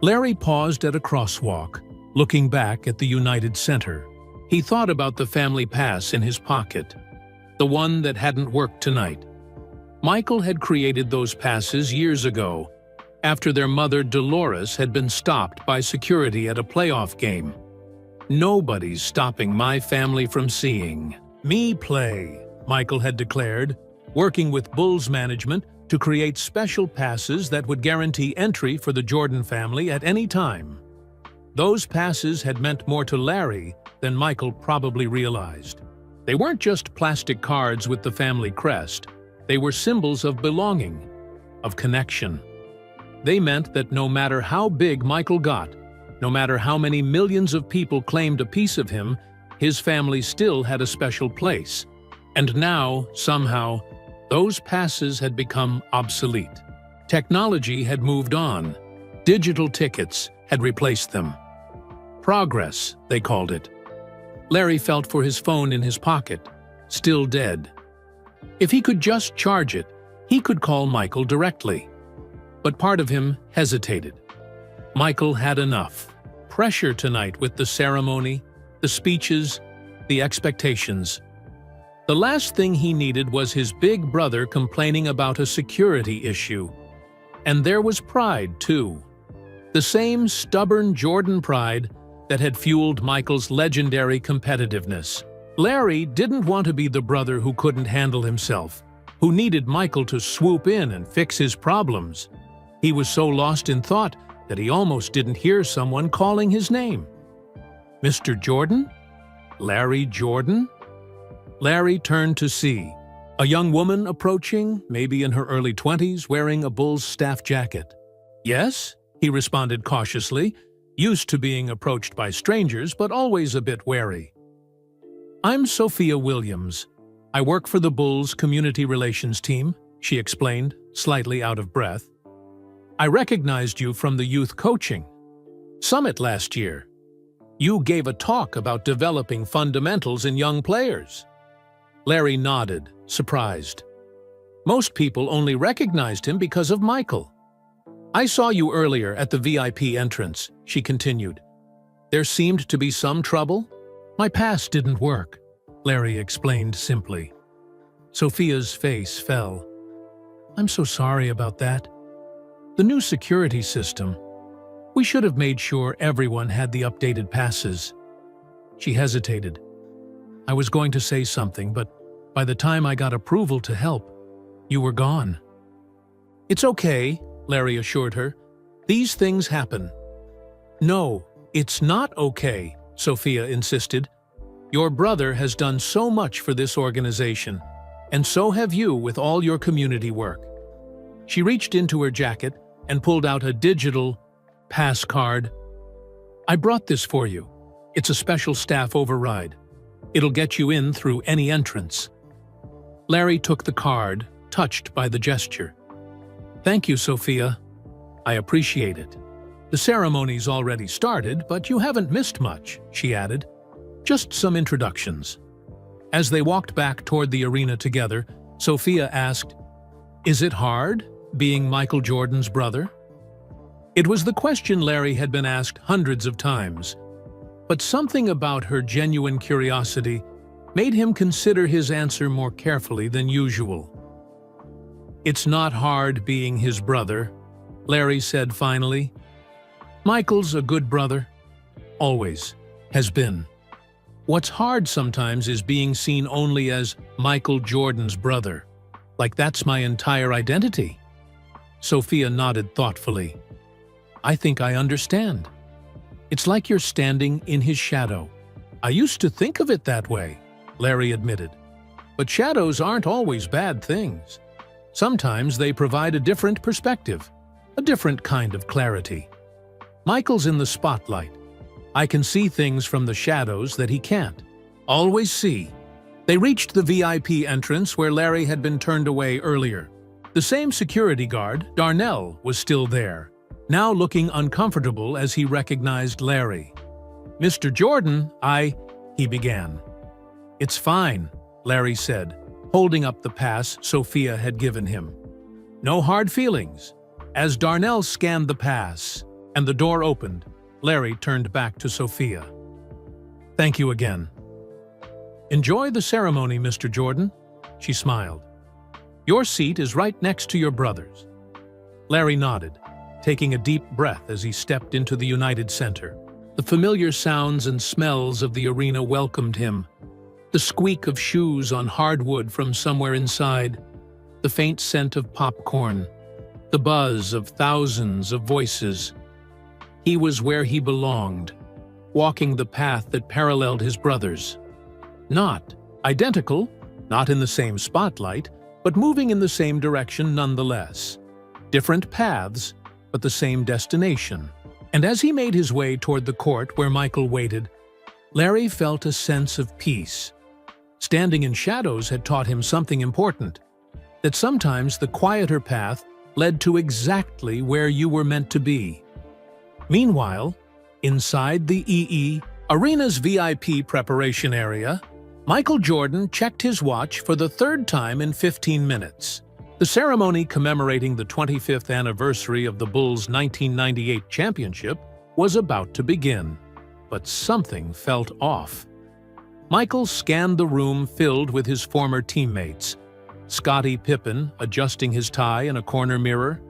Larry paused at a crosswalk, looking back at the United Center. He thought about the family pass in his pocket, the one that hadn't worked tonight. Michael had created those passes years ago, after their mother Dolores had been stopped by security at a playoff game. "Nobody's stopping my family from seeing me play," Michael had declared, working with Bulls management to create special passes that would guarantee entry for the Jordan family at any time. Those passes had meant more to Larry than Michael probably realized. They weren't just plastic cards with the family crest. They were symbols of belonging, of connection. They meant that no matter how big Michael got, no matter how many millions of people claimed a piece of him, his family still had a special place. And now, somehow, those passes had become obsolete. Technology had moved on. Digital tickets had replaced them. Progress, they called it. Larry felt for his phone in his pocket, still dead. If he could just charge it, he could call Michael directly. But part of him hesitated. Michael had enough. Pressure tonight with the ceremony, the speeches, the expectations. The last thing he needed was his big brother complaining about a security issue. And there was pride, too. The same stubborn Jordan pride that had fueled Michael's legendary competitiveness. Larry didn't want to be the brother who couldn't handle himself, who needed Michael to swoop in and fix his problems. He was so lost in thought that he almost didn't hear someone calling his name. "Mr. Jordan? Larry Jordan?" Larry turned to see a young woman approaching, maybe in her early 20s, wearing a Bulls staff jacket. "Yes?" he responded cautiously, used to being approached by strangers, but always a bit wary. "I'm Sophia Williams. I work for the Bulls community relations team," she explained, slightly out of breath. "I recognized you from the youth coaching summit last year. You gave a talk about developing fundamentals in young players." Larry nodded, surprised. Most people only recognized him because of Michael. "I saw you earlier at the VIP entrance," she continued. "There seemed to be some trouble?" "My pass didn't work," Larry explained simply. Sophia's face fell. "I'm so sorry about that. The new security system. We should have made sure everyone had the updated passes." She hesitated. "I was going to say something, but by the time I got approval to help, you were gone." "It's okay," Larry assured her. "These things happen." "No, it's not okay," Sophia insisted. "Your brother has done so much for this organization, and so have you with all your community work." She reached into her jacket and pulled out a digital pass card. "I brought this for you. It's a special staff override. It'll get you in through any entrance." Larry took the card, touched by the gesture. "Thank you, Sophia. I appreciate it. The ceremony's already started, but you haven't missed much," she added. "Just some introductions." As they walked back toward the arena together, Sophia asked, "Is it hard, being Michael Jordan's brother?" It was the question Larry had been asked hundreds of times, but something about her genuine curiosity made him consider his answer more carefully than usual. "It's not hard being his brother," Larry said finally. "Michael's a good brother. Always. Has been. What's hard sometimes is being seen only as Michael Jordan's brother. Like that's my entire identity." Sophia nodded thoughtfully. "I think I understand. It's like you're standing in his shadow." "I used to think of it that way," Larry admitted. "But shadows aren't always bad things. Sometimes they provide a different perspective, a different kind of clarity. Michael's in the spotlight. I can see things from the shadows that he can't always see." They reached the VIP entrance where Larry had been turned away earlier. The same security guard, Darnell, was still there, now looking uncomfortable as he recognized Larry. "Mr. Jordan, he began. "It's fine," Larry said, holding up the pass Sophia had given him. "No hard feelings." As Darnell scanned the pass and the door opened, Larry turned back to Sophia. "Thank you again." "Enjoy the ceremony, Mr. Jordan," she smiled. "Your seat is right next to your brother's." Larry nodded, taking a deep breath as he stepped into the United Center. The familiar sounds and smells of the arena welcomed him. The squeak of shoes on hardwood from somewhere inside, the faint scent of popcorn, the buzz of thousands of voices. He was where he belonged, walking the path that paralleled his brother's. Not identical, not in the same spotlight, but moving in the same direction nonetheless. Different paths, but the same destination. And as he made his way toward the court where Michael waited, Larry felt a sense of peace. Standing in shadows had taught him something important, that sometimes the quieter path led to exactly where you were meant to be. Meanwhile, inside the Arena's VIP preparation area, Michael Jordan checked his watch for the third time in 15 minutes. The ceremony commemorating the 25th anniversary of the Bulls' 1998 championship was about to begin, but something felt off. Michael scanned the room filled with his former teammates. Scottie Pippen adjusting his tie in a corner mirror,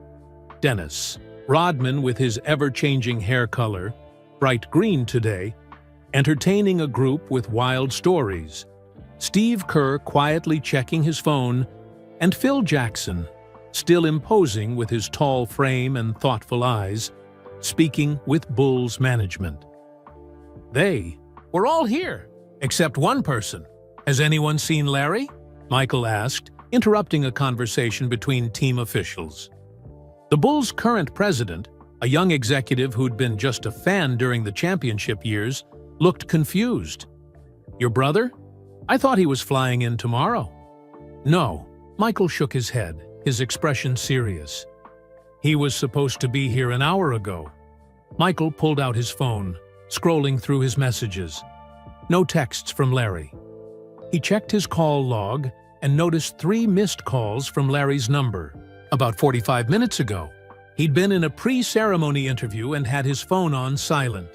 Dennis Rodman with his ever-changing hair color, bright green today, entertaining a group with wild stories, Steve Kerr quietly checking his phone, and Phil Jackson, still imposing with his tall frame and thoughtful eyes, speaking with Bulls management. They were all here, except one person. "Has anyone seen Larry?" Michael asked, interrupting a conversation between team officials. The Bulls' current president, a young executive who'd been just a fan during the championship years, looked confused. "Your brother? I thought he was flying in tomorrow." "No." Michael shook his head, his expression serious. "He was supposed to be here an hour ago." Michael pulled out his phone, scrolling through his messages. No texts from Larry. He checked his call log and noticed 3 missed calls from Larry's number. About 45 minutes ago, he'd been in a pre-ceremony interview and had his phone on silent.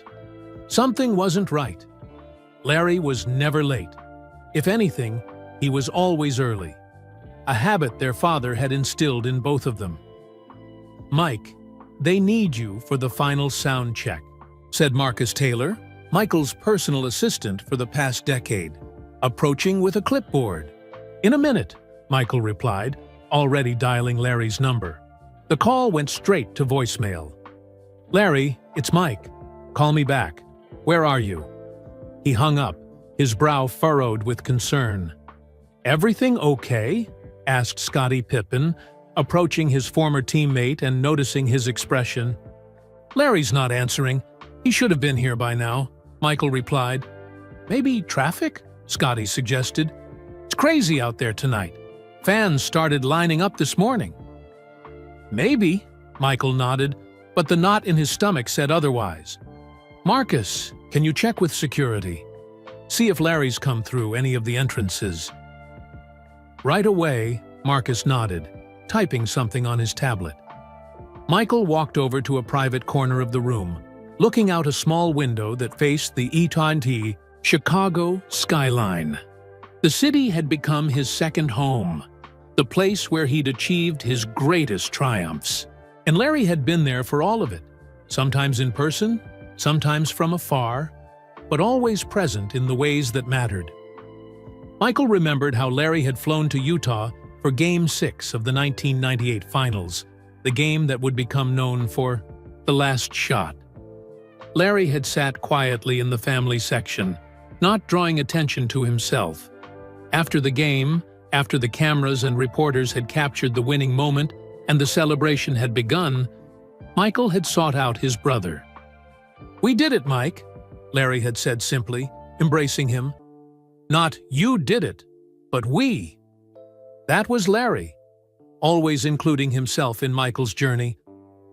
Something wasn't right. Larry was never late. If anything, he was always early. A habit their father had instilled in both of them. "Mike, they need you for the final sound check," said Marcus Taylor, Michael's personal assistant for the past decade, approaching with a clipboard. "In a minute," Michael replied, already dialing Larry's number. The call went straight to voicemail. "Larry, it's Mike. Call me back. Where are you?" He hung up, his brow furrowed with concern. "Everything okay?" asked Scottie Pippen, approaching his former teammate and noticing his expression. "Larry's not answering. He should have been here by now," Michael replied. "Maybe traffic?" Scottie suggested. "It's crazy out there tonight. Fans started lining up this morning." "Maybe," Michael nodded, but the knot in his stomach said otherwise. "Marcus, can you check with security? See if Larry's come through any of the entrances." Right away, Marcus nodded, typing something on his tablet. Michael walked over to a private corner of the room, looking out a small window that faced the E-20 Chicago skyline. The city had become his second home, the place where he'd achieved his greatest triumphs. And Larry had been there for all of it, sometimes in person, sometimes from afar, but always present in the ways that mattered. Michael remembered how Larry had flown to Utah for Game 6 of the 1998 Finals, the game that would become known for The Last Shot. Larry had sat quietly in the family section, not drawing attention to himself. After the game, after the cameras and reporters had captured the winning moment and the celebration had begun, Michael had sought out his brother. "We did it, Mike," Larry had said simply, embracing him. Not "you did it," but "we." That was Larry, always including himself in Michael's journey,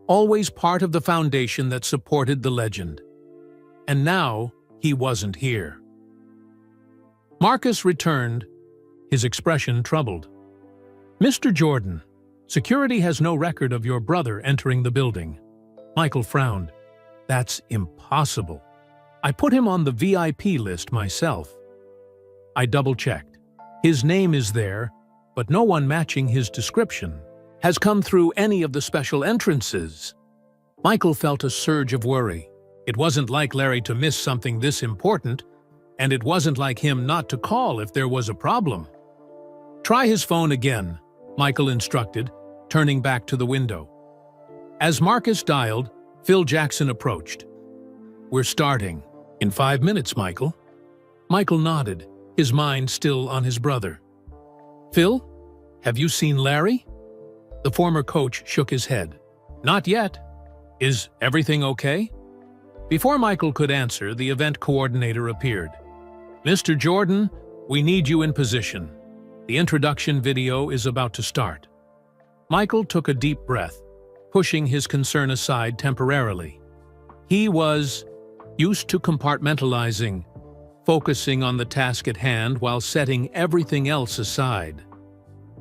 always part of the foundation that supported the legend. And now he wasn't here. Marcus returned, his expression troubled. "Mr. Jordan, security has no record of your brother entering the building." Michael frowned. "That's impossible. I put him on the VIP list myself." I double-checked. His name is there, but no one matching his description has come through any of the special entrances. Michael felt a surge of worry. It wasn't like Larry to miss something this important, and it wasn't like him not to call if there was a problem. "Try his phone again," Michael instructed, turning back to the window. As Marcus dialed, Phil Jackson approached. "We're starting. In 5 minutes, Michael." Michael nodded, his mind still on his brother. "Phil, have you seen Larry?" The former coach shook his head. "Not yet. Is everything okay?" Before Michael could answer, the event coordinator appeared. "Mr. Jordan, we need you in position. The introduction video is about to start." Michael took a deep breath, pushing his concern aside temporarily. He was used to compartmentalizing, focusing on the task at hand while setting everything else aside.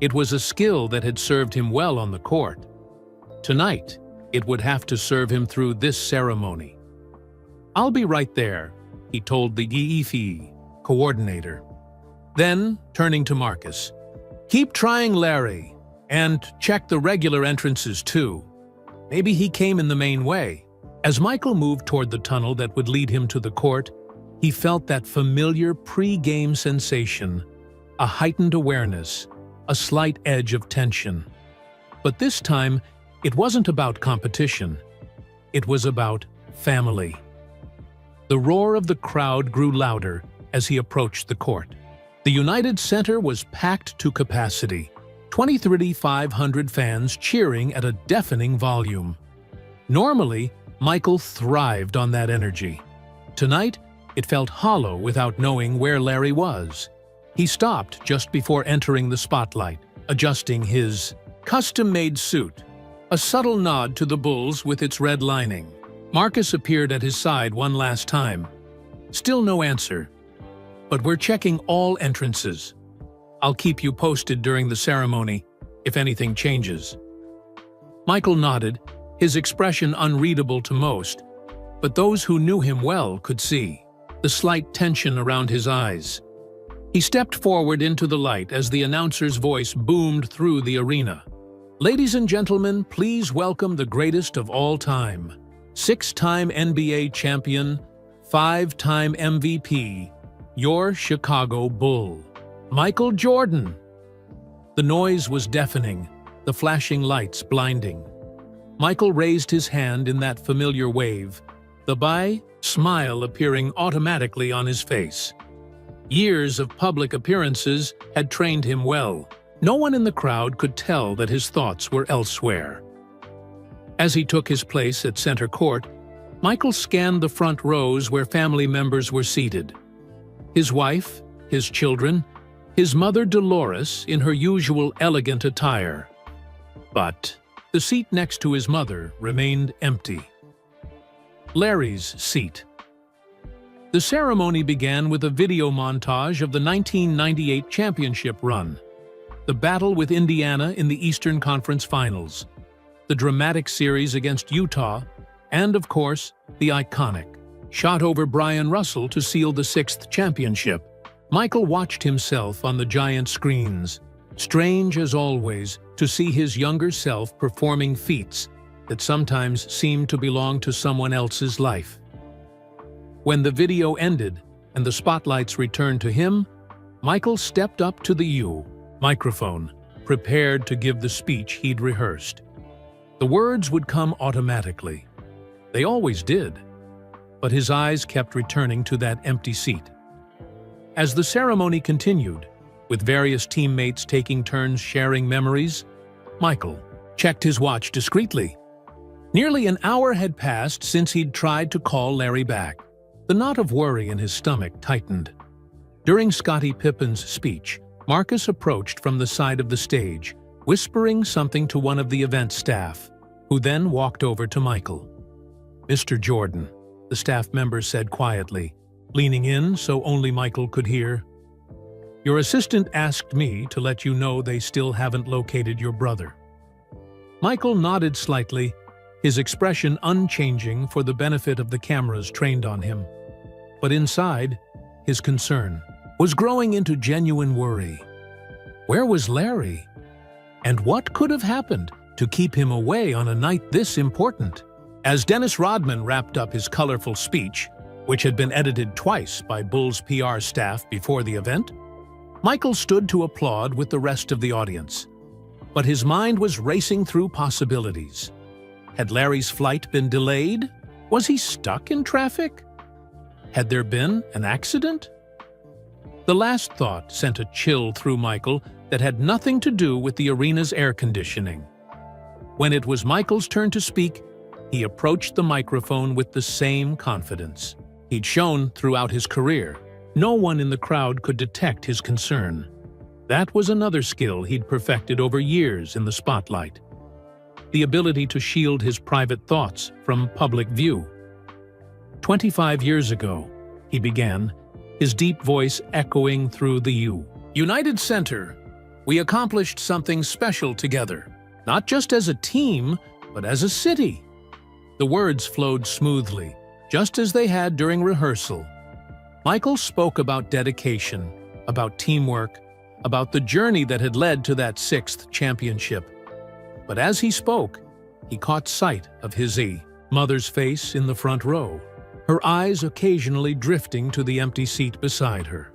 It was a skill that had served him well on the court. Tonight, it would have to serve him through this ceremony. "I'll be right there," he told the EEFE coordinator. Then, turning to Marcus, "Keep trying Larry, and check the regular entrances too. Maybe he came in the main way." As Michael moved toward the tunnel that would lead him to the court, he felt that familiar pre-game sensation, a heightened awareness, a slight edge of tension. But this time, it wasn't about competition. It was about family. The roar of the crowd grew louder as he approached the court. The United Center was packed to capacity, 23,500 fans cheering at a deafening volume. Normally, Michael thrived on that energy. Tonight, it felt hollow without knowing where Larry was. He stopped just before entering the spotlight, adjusting his custom-made suit, a subtle nod to the Bulls with its red lining. Marcus appeared at his side one last time. Still no answer. "But we're checking all entrances. I'll keep you posted during the ceremony, if anything changes." Michael nodded, his expression unreadable to most, but those who knew him well could see the slight tension around his eyes. He stepped forward into the light as the announcer's voice boomed through the arena. "Ladies and gentlemen, please welcome the greatest of all time, 6-time NBA champion, 5-time MVP, your Chicago Bull, Michael Jordan." The noise was deafening, the flashing lights blinding. Michael raised his hand in that familiar wave, the bye smile appearing automatically on his face. Years of public appearances had trained him well. No one in the crowd could tell that his thoughts were elsewhere. As he took his place at center court, Michael scanned the front rows where family members were seated. His wife, his children, His mother Dolores in her usual elegant attire. But the seat next to his mother remained empty. Larry's seat. The ceremony began with a video montage of the 1998 championship run, the battle with Indiana in the Eastern Conference Finals, the dramatic series against Utah, and, of course, the iconic shot over Brian Russell to seal the sixth championship. Michael watched himself on the giant screens, strange as always to see his younger self performing feats that sometimes seemed to belong to someone else's life. When the video ended and the spotlights returned to him, Michael stepped up to the microphone, prepared to give the speech he'd rehearsed. The words would come automatically. They always did. But his eyes kept returning to that empty seat. As the ceremony continued, with various teammates taking turns sharing memories, Michael checked his watch discreetly. Nearly an hour had passed since he'd tried to call Larry back. The knot of worry in his stomach tightened. During Scottie Pippen's speech, Marcus approached from the side of the stage, whispering something to one of the event staff, who then walked over to Michael. "Mr. Jordan," the staff member said quietly, leaning in so only Michael could hear. "Your assistant asked me to let you know they still haven't located your brother." Michael nodded slightly, his expression unchanging for the benefit of the cameras trained on him. But inside, his concern was growing into genuine worry. Where was Larry? And what could have happened to keep him away on a night this important? As Dennis Rodman wrapped up his colorful speech, which had been edited twice by Bulls PR staff before the event, Michael stood to applaud with the rest of the audience. But his mind was racing through possibilities. Had Larry's flight been delayed? Was he stuck in traffic? Had there been an accident? The last thought sent a chill through Michael that had nothing to do with the arena's air conditioning. When it was Michael's turn to speak, he approached the microphone with the same confidence he'd shown throughout his career. No one in the crowd could detect his concern. That was another skill he'd perfected over years in the spotlight. The ability to shield his private thoughts from public view. 25 years ago, he began, his deep voice echoing through the United Center. We accomplished something special together, not just as a team, but as a city. The words flowed smoothly, just as they had during rehearsal. Michael spoke about dedication, about teamwork, about the journey that had led to that sixth championship. But as he spoke, he caught sight of his mother's face in the front row, her eyes occasionally drifting to the empty seat beside her.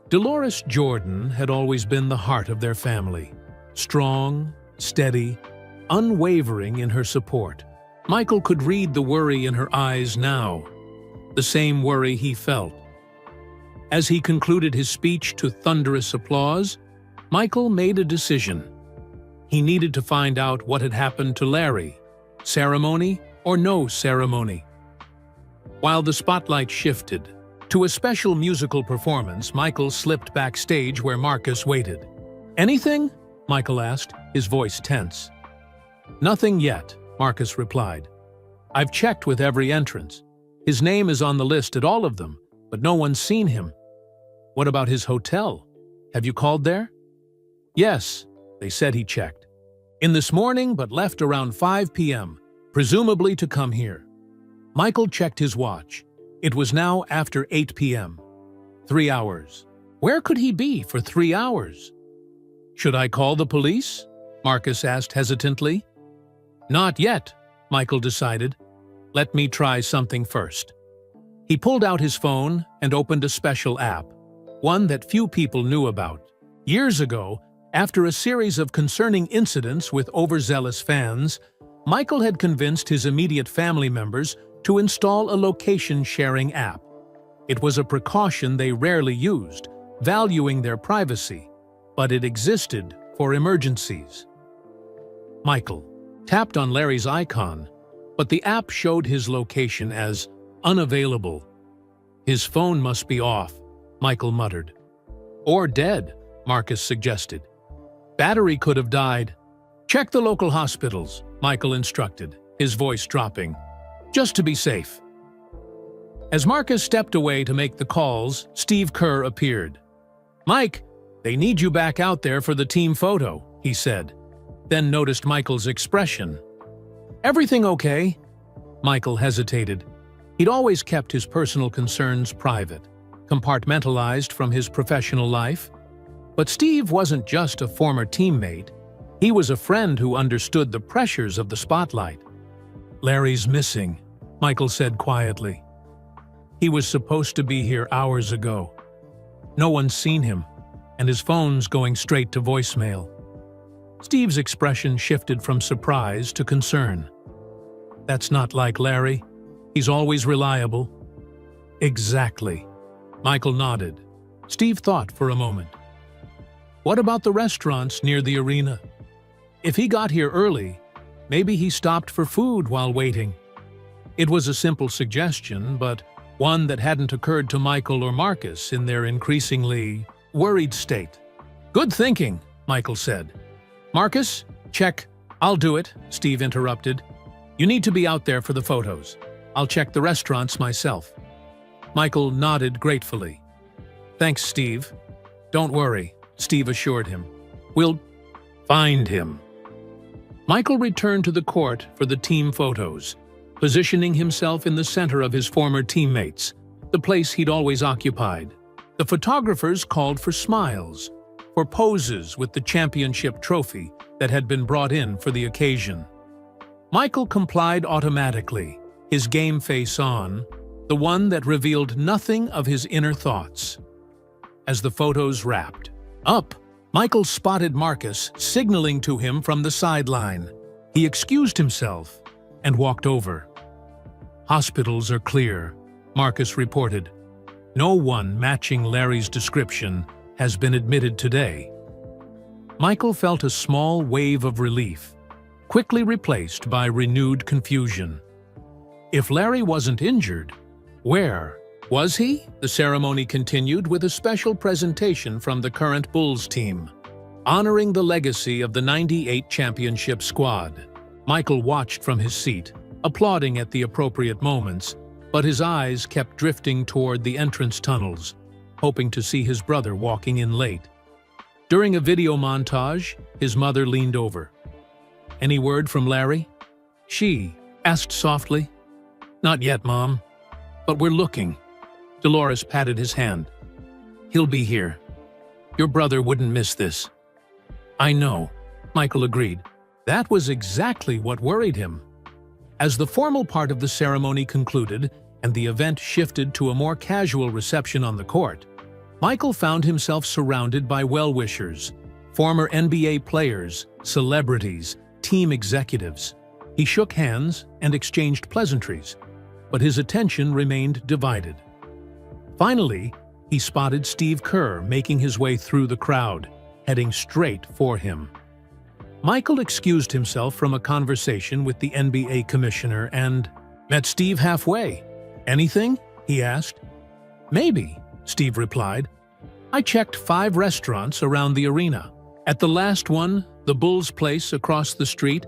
Dolores Jordan had always been the heart of their family, strong, steady, unwavering in her support. Michael could read the worry in her eyes now, the same worry he felt. As he concluded his speech to thunderous applause, Michael made a decision. He needed to find out what had happened to Larry, ceremony or no ceremony. While the spotlight shifted to a special musical performance, Michael slipped backstage where Marcus waited. "Anything?" Michael asked, his voice tense. "Nothing yet," Marcus replied. "I've checked with every entrance. His name is on the list at all of them, but no one's seen him." "What about his hotel? Have you called there?" "Yes," they said he checked. "In this morning, but left around 5 p.m., presumably to come here." Michael checked his watch. It was now after 8 p.m. 3 hours. Where could he be for 3 hours? "Should I call the police?" Marcus asked hesitantly. "Not yet," Michael decided. "Let me try something first." He pulled out his phone and opened a special app, one that few people knew about. Years ago, after a series of concerning incidents with overzealous fans, Michael had convinced his immediate family members to install a location-sharing app. It was a precaution they rarely used, valuing their privacy, but it existed for emergencies. Michael tapped on Larry's icon, but the app showed his location as unavailable. "His phone must be off," Michael muttered. Or dead, Marcus suggested. Battery could have died. Check the local hospitals, Michael instructed, his voice dropping, just to be safe. As Marcus stepped away to make the calls, Steve Kerr appeared. "Mike, they need you back out there for the team photo," he said, then noticed Michael's expression. "Everything okay?" Michael hesitated. He'd always kept his personal concerns private, compartmentalized from his professional life. But Steve wasn't just a former teammate. He was a friend who understood the pressures of the spotlight. "Larry's missing," Michael said quietly. "He was supposed to be here hours ago. No one's seen him, and his phone's going straight to voicemail." Steve's expression shifted from surprise to concern. "That's not like Larry. He's always reliable." "Exactly." Michael nodded. Steve thought for a moment. "What about the restaurants near the arena? If he got here early, maybe he stopped for food while waiting." It was a simple suggestion, but one that hadn't occurred to Michael or Marcus in their increasingly worried state. "Good thinking," Michael said. "Marcus, check." "I'll do it," Steve interrupted. "You need to be out there for the photos. I'll check the restaurants myself." Michael nodded gratefully. "Thanks, Steve." "Don't worry," Steve assured him. "We'll find him." Michael returned to the court for the team photos, positioning himself in the center of his former teammates, the place he'd always occupied. The photographers called for smiles, for poses with the championship trophy that had been brought in for the occasion. Michael complied automatically, his game face on, the one that revealed nothing of his inner thoughts. As the photos wrapped up, Michael spotted Marcus signaling to him from the sideline. He excused himself and walked over. "Hospitals are clear," Marcus reported. "No one matching Larry's description has been admitted today." Michael felt a small wave of relief, quickly replaced by renewed confusion. If Larry wasn't injured, where was he? The ceremony continued with a special presentation from the current Bulls team, honoring the legacy of the '98 championship squad. Michael watched from his seat, applauding at the appropriate moments, but his eyes kept drifting toward the entrance tunnels, hoping to see his brother walking in late. During a video montage, his mother leaned over. "Any word from Larry?" she asked softly. "Not yet, Mom, but we're looking." Dolores patted his hand. "He'll be here. Your brother wouldn't miss this." "I know," Michael agreed. That was exactly what worried him. As the formal part of the ceremony concluded and the event shifted to a more casual reception on the court, Michael found himself surrounded by well-wishers, former NBA players, celebrities, team executives. He shook hands and exchanged pleasantries, but his attention remained divided. Finally, he spotted Steve Kerr making his way through the crowd, heading straight for him. Michael excused himself from a conversation with the NBA commissioner and met Steve halfway. "Anything?" he asked. "Maybe," Steve replied. "I checked 5 restaurants around the arena. At the last one, the Bulls place across the street,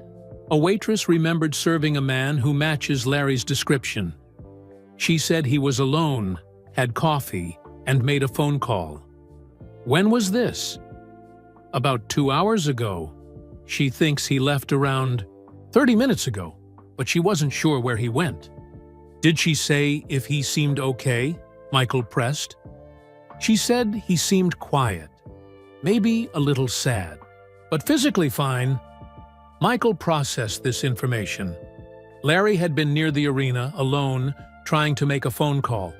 a waitress remembered serving a man who matches Larry's description. She said he was alone, had coffee, and made a phone call." "When was this?" "About 2 hours ago. She thinks he left around 30 minutes ago, but she wasn't sure where he went." "Did she say if he seemed okay?" Michael pressed. "She said he seemed quiet, maybe a little sad, but physically fine." Michael processed this information. Larry had been near the arena, alone, trying to make a phone call.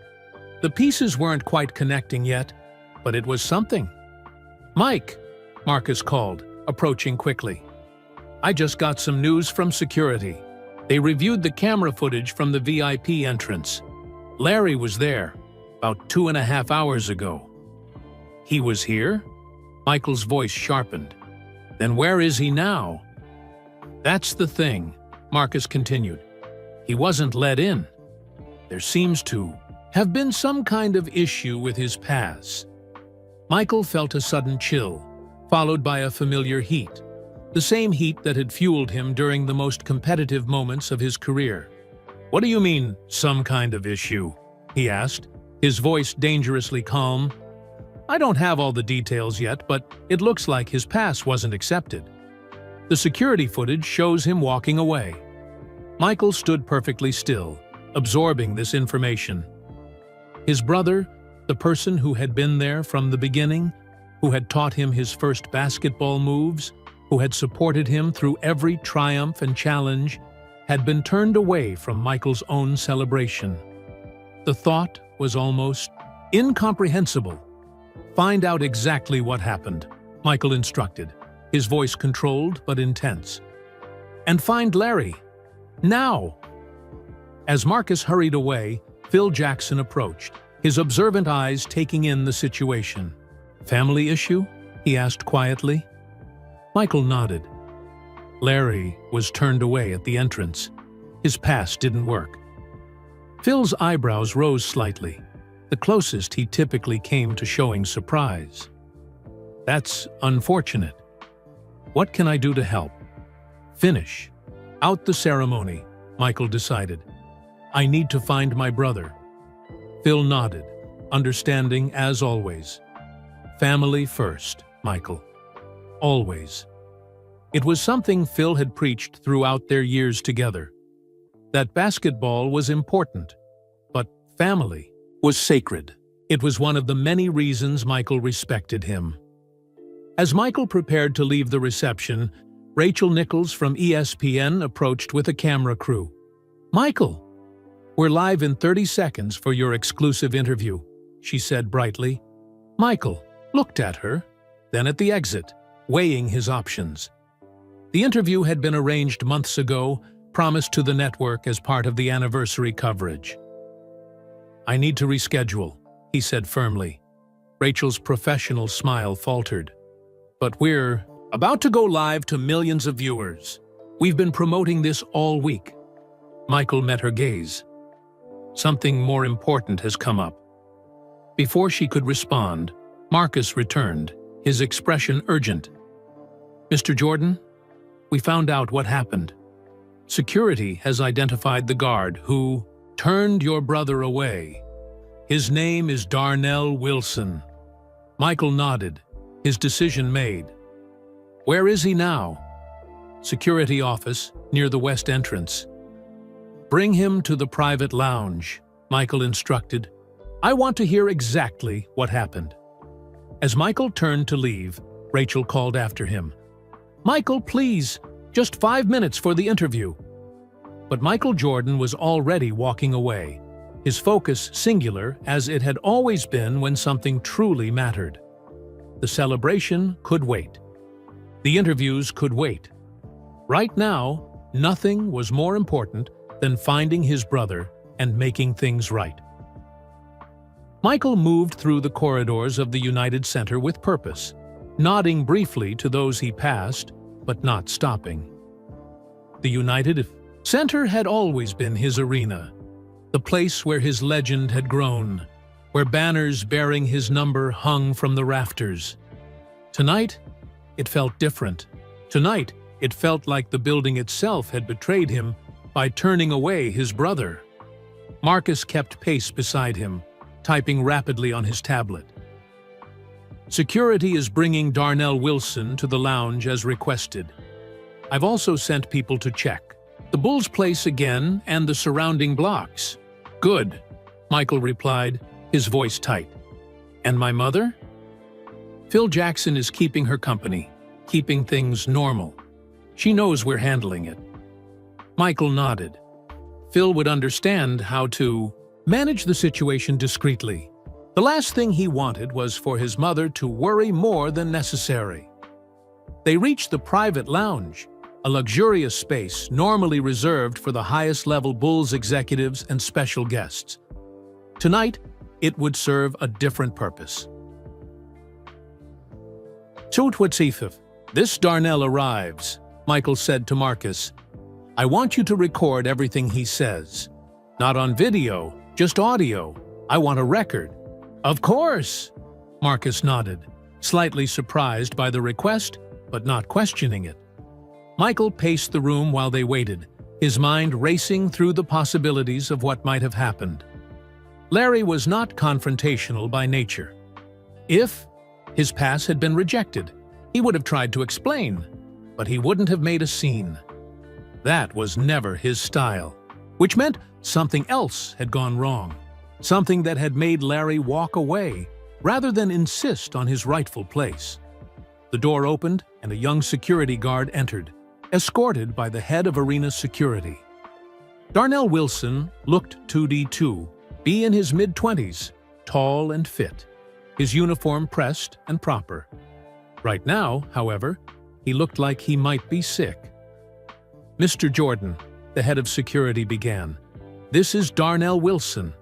The pieces weren't quite connecting yet, but it was something. "Mike," Marcus called, approaching quickly. "I just got some news from security. They reviewed the camera footage from the VIP entrance. Larry was there, about 2.5 hours ago." "He was here?" Michael's voice sharpened. "Then where is he now?" "That's the thing," Marcus continued. "He wasn't let in. There seems to have been some kind of issue with his pass." Michael felt a sudden chill, followed by a familiar heat, the same heat that had fueled him during the most competitive moments of his career. "What do you mean, some kind of issue?" he asked, his voice dangerously calm. "I don't have all the details yet, but it looks like his pass wasn't accepted. The security footage shows him walking away." Michael stood perfectly still, absorbing this information. His brother, the person who had been there from the beginning, who had taught him his first basketball moves, who had supported him through every triumph and challenge, had been turned away from Michael's own celebration. The thought was almost incomprehensible. "Find out exactly what happened," Michael instructed, his voice controlled but intense. "And find Larry. Now!" As Marcus hurried away, Phil Jackson approached, his observant eyes taking in the situation. "Family issue?" he asked quietly. Michael nodded. Larry was turned away at the entrance. His pass didn't work. Phil's eyebrows rose slightly, the closest he typically came to showing surprise. "That's unfortunate. What can I do to help?" "Finish out the ceremony," Michael decided. "I need to find my brother." Phil nodded, understanding as always. Family first, Michael. Always. It was something Phil had preached throughout their years together. That basketball was important, but family was sacred. It was one of the many reasons Michael respected him. As Michael prepared to leave the reception, Rachel Nichols from ESPN approached with a camera crew. "Michael, we're live in 30 seconds for your exclusive interview," she said brightly. Michael looked at her, then at the exit, weighing his options. The interview had been arranged months ago, promised to the network as part of the anniversary coverage. "I need to reschedule," he said firmly. Rachel's professional smile faltered. "But we're about to go live to millions of viewers. We've been promoting this all week." Michael met her gaze. "Something more important has come up." Before she could respond, Marcus returned, his expression urgent. "Mr. Jordan, we found out what happened. Security has identified the guard who turned your brother away. His name is Darnell Wilson." Michael nodded, his decision made. "Where is he now?" "Security office, near the west entrance." "Bring him to the private lounge," Michael instructed. "I want to hear exactly what happened." As Michael turned to leave, Rachel called after him. "Michael, please, just 5 minutes for the interview." But Michael Jordan was already walking away, his focus singular as it had always been when something truly mattered. The celebration could wait. The interviews could wait. Right now, nothing was more important than finding his brother and making things right. Michael moved through the corridors of the United Center with purpose, nodding briefly to those he passed, but not stopping. The United Center had always been his arena, the place where his legend had grown, where banners bearing his number hung from the rafters. Tonight, it felt different. Tonight, it felt like the building itself had betrayed him by turning away his brother. Marcus kept pace beside him, typing rapidly on his tablet. "Security is bringing Darnell Wilson to the lounge as requested. I've also sent people to check the Bulls' place again and the surrounding blocks." "Good," Michael replied, his voice tight. "And my mother?" "Phil Jackson is keeping her company, keeping things normal. She knows we're handling it." Michael nodded. Phil would understand how to manage the situation discreetly. The last thing he wanted was for his mother to worry more than necessary. They reached the private lounge, a luxurious space normally reserved for the highest-level Bulls executives and special guests. Tonight, it would serve a different purpose. "Tutwatsifif, this Darnell arrives," Michael said to Marcus. "I want you to record everything he says. Not on video, just audio. I want a record." "Of course!" Marcus nodded, slightly surprised by the request, but not questioning it. Michael paced the room while they waited, his mind racing through the possibilities of what might have happened. Larry was not confrontational by nature. If his pass had been rejected, he would have tried to explain, but he wouldn't have made a scene. That was never his style, which meant something else had gone wrong, something that had made Larry walk away rather than insist on his rightful place. The door opened and a young security guard entered, escorted by the head of arena security. Darnell Wilson looked 2D2, be in his mid-20s, tall and fit, his uniform pressed and proper. Right now, however, he looked like he might be sick. "Mr. Jordan," the head of security began, "this is Darnell Wilson.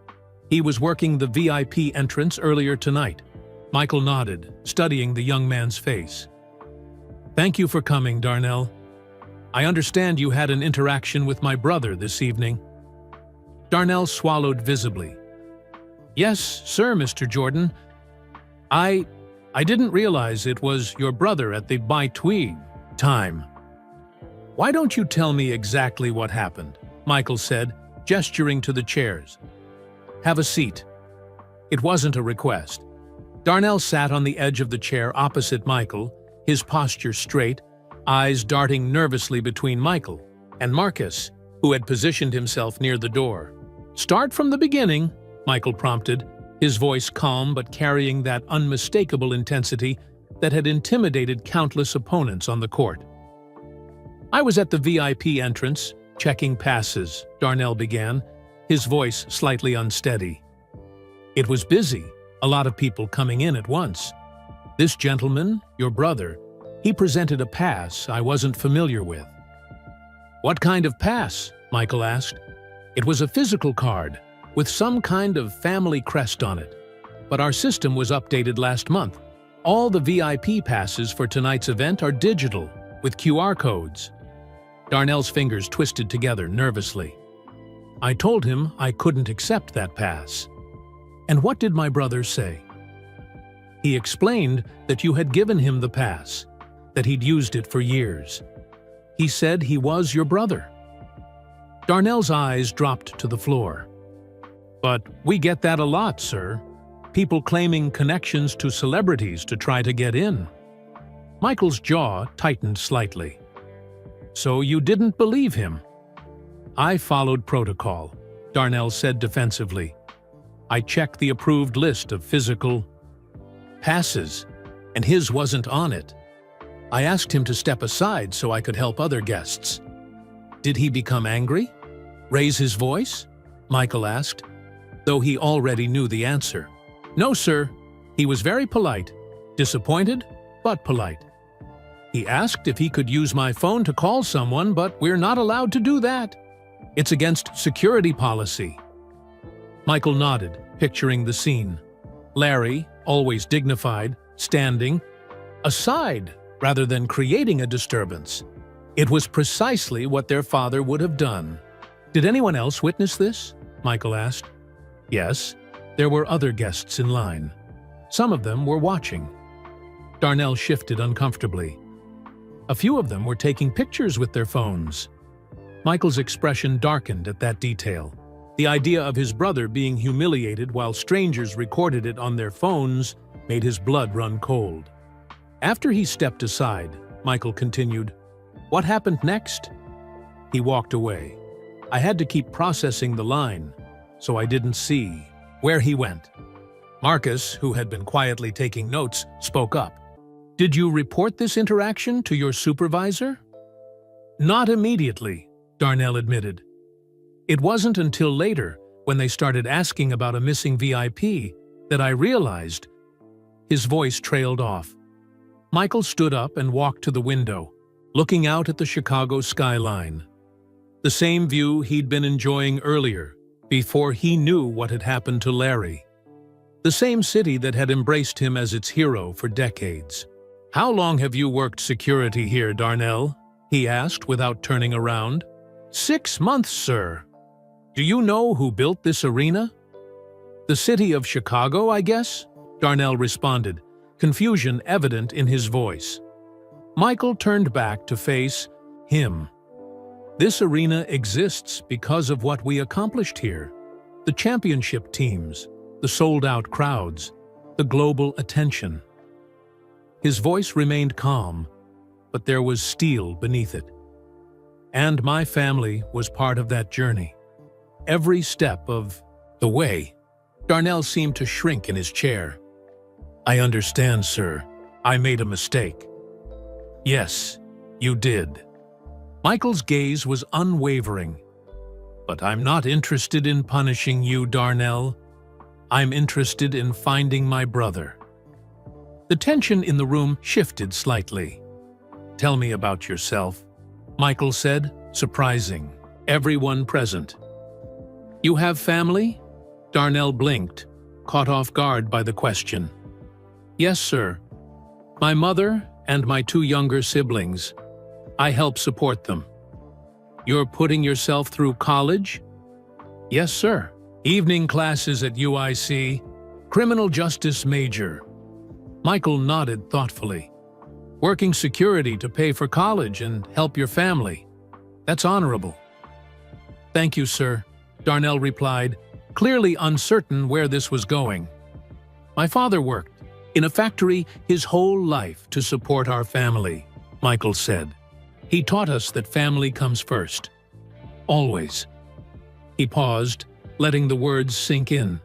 He was working the VIP entrance earlier tonight." Michael nodded, studying the young man's face. "Thank you for coming, Darnell. I understand you had an interaction with my brother this evening." Darnell swallowed visibly. "Yes, sir, Mr. Jordan. I didn't realize it was your brother at the Twig time." "Why don't you tell me exactly what happened?" Michael said, gesturing to the chairs. "Have a seat." It wasn't a request. Darnell sat on the edge of the chair opposite Michael, his posture straight, eyes darting nervously between Michael and Marcus, who had positioned himself near the door. "Start from the beginning," Michael prompted, his voice calm but carrying that unmistakable intensity that had intimidated countless opponents on the court. "I was at the VIP entrance, checking passes," Darnell began, his voice slightly unsteady. "It was busy, a lot of people coming in at once. This gentleman, your brother, he presented a pass I wasn't familiar with." "What kind of pass?" Michael asked. "It was a physical card, with some kind of family crest on it. But our system was updated last month. All the VIP passes for tonight's event are digital, with QR codes." Darnell's fingers twisted together nervously. "I told him I couldn't accept that pass." "And what did my brother say?" "He explained that you had given him the pass, that he'd used it for years. He said he was your brother." Darnell's eyes dropped to the floor. "But we get that a lot, sir. People claiming connections to celebrities to try to get in." Michael's jaw tightened slightly. "So you didn't believe him?" "I followed protocol," Darnell said defensively. "I checked the approved list of physical passes, and his wasn't on it. I asked him to step aside so I could help other guests." "Did he become angry? Raise his voice?" Michael asked, though he already knew the answer. "No, sir. He was very polite. Disappointed, but polite. He asked if he could use my phone to call someone, but we're not allowed to do that. It's against security policy." Michael nodded, picturing the scene. Larry, always dignified, standing aside rather than creating a disturbance. It was precisely what their father would have done. "Did anyone else witness this?" Michael asked. "Yes, there were other guests in line. Some of them were watching." Darnell shifted uncomfortably. "A few of them were taking pictures with their phones." Michael's expression darkened at that detail. The idea of his brother being humiliated while strangers recorded it on their phones made his blood run cold. After he stepped aside, Michael continued, "What happened next?" He walked away. "I had to keep processing the line, so I didn't see where he went." Marcus, who had been quietly taking notes, spoke up. "Did you report this interaction to your supervisor?" "Not immediately," Darnell admitted. "It wasn't until later, when they started asking about a missing VIP, that I realized." His voice trailed off. Michael stood up and walked to the window, looking out at the Chicago skyline. The same view he'd been enjoying earlier, before he knew what had happened to Larry. The same city that had embraced him as its hero for decades. "How long have you worked security here, Darnell?" he asked without turning around. 6 months, sir." "Do you know who built this arena?" "The city of Chicago, I guess?" Darnell responded, confusion evident in his voice. Michael turned back to face him. This arena exists because of what we accomplished here. The championship teams, the sold-out crowds, the global attention. His voice remained calm, but there was steel beneath it. And my family was part of that journey. Every step of the way. Darnell seemed to shrink in his chair. I understand, sir. I made a mistake. Yes, you did. Michael's gaze was unwavering. But I'm not interested in punishing you, Darnell. I'm interested in finding my brother. The tension in the room shifted slightly. Tell me about yourself, Michael said, surprising everyone present. You have family? Darnell blinked, caught off guard by the question. Yes, sir. My mother and my 2 younger siblings. I help support them. You're putting yourself through college? Yes, sir. Evening classes at UIC. Criminal justice major. Michael nodded thoughtfully. Working security to pay for college and help your family. That's honorable. Thank you, sir, Darnell replied, clearly uncertain where this was going. My father worked in a factory his whole life to support our family, Michael said. He taught us that family comes first. Always. He paused, letting the words sink in.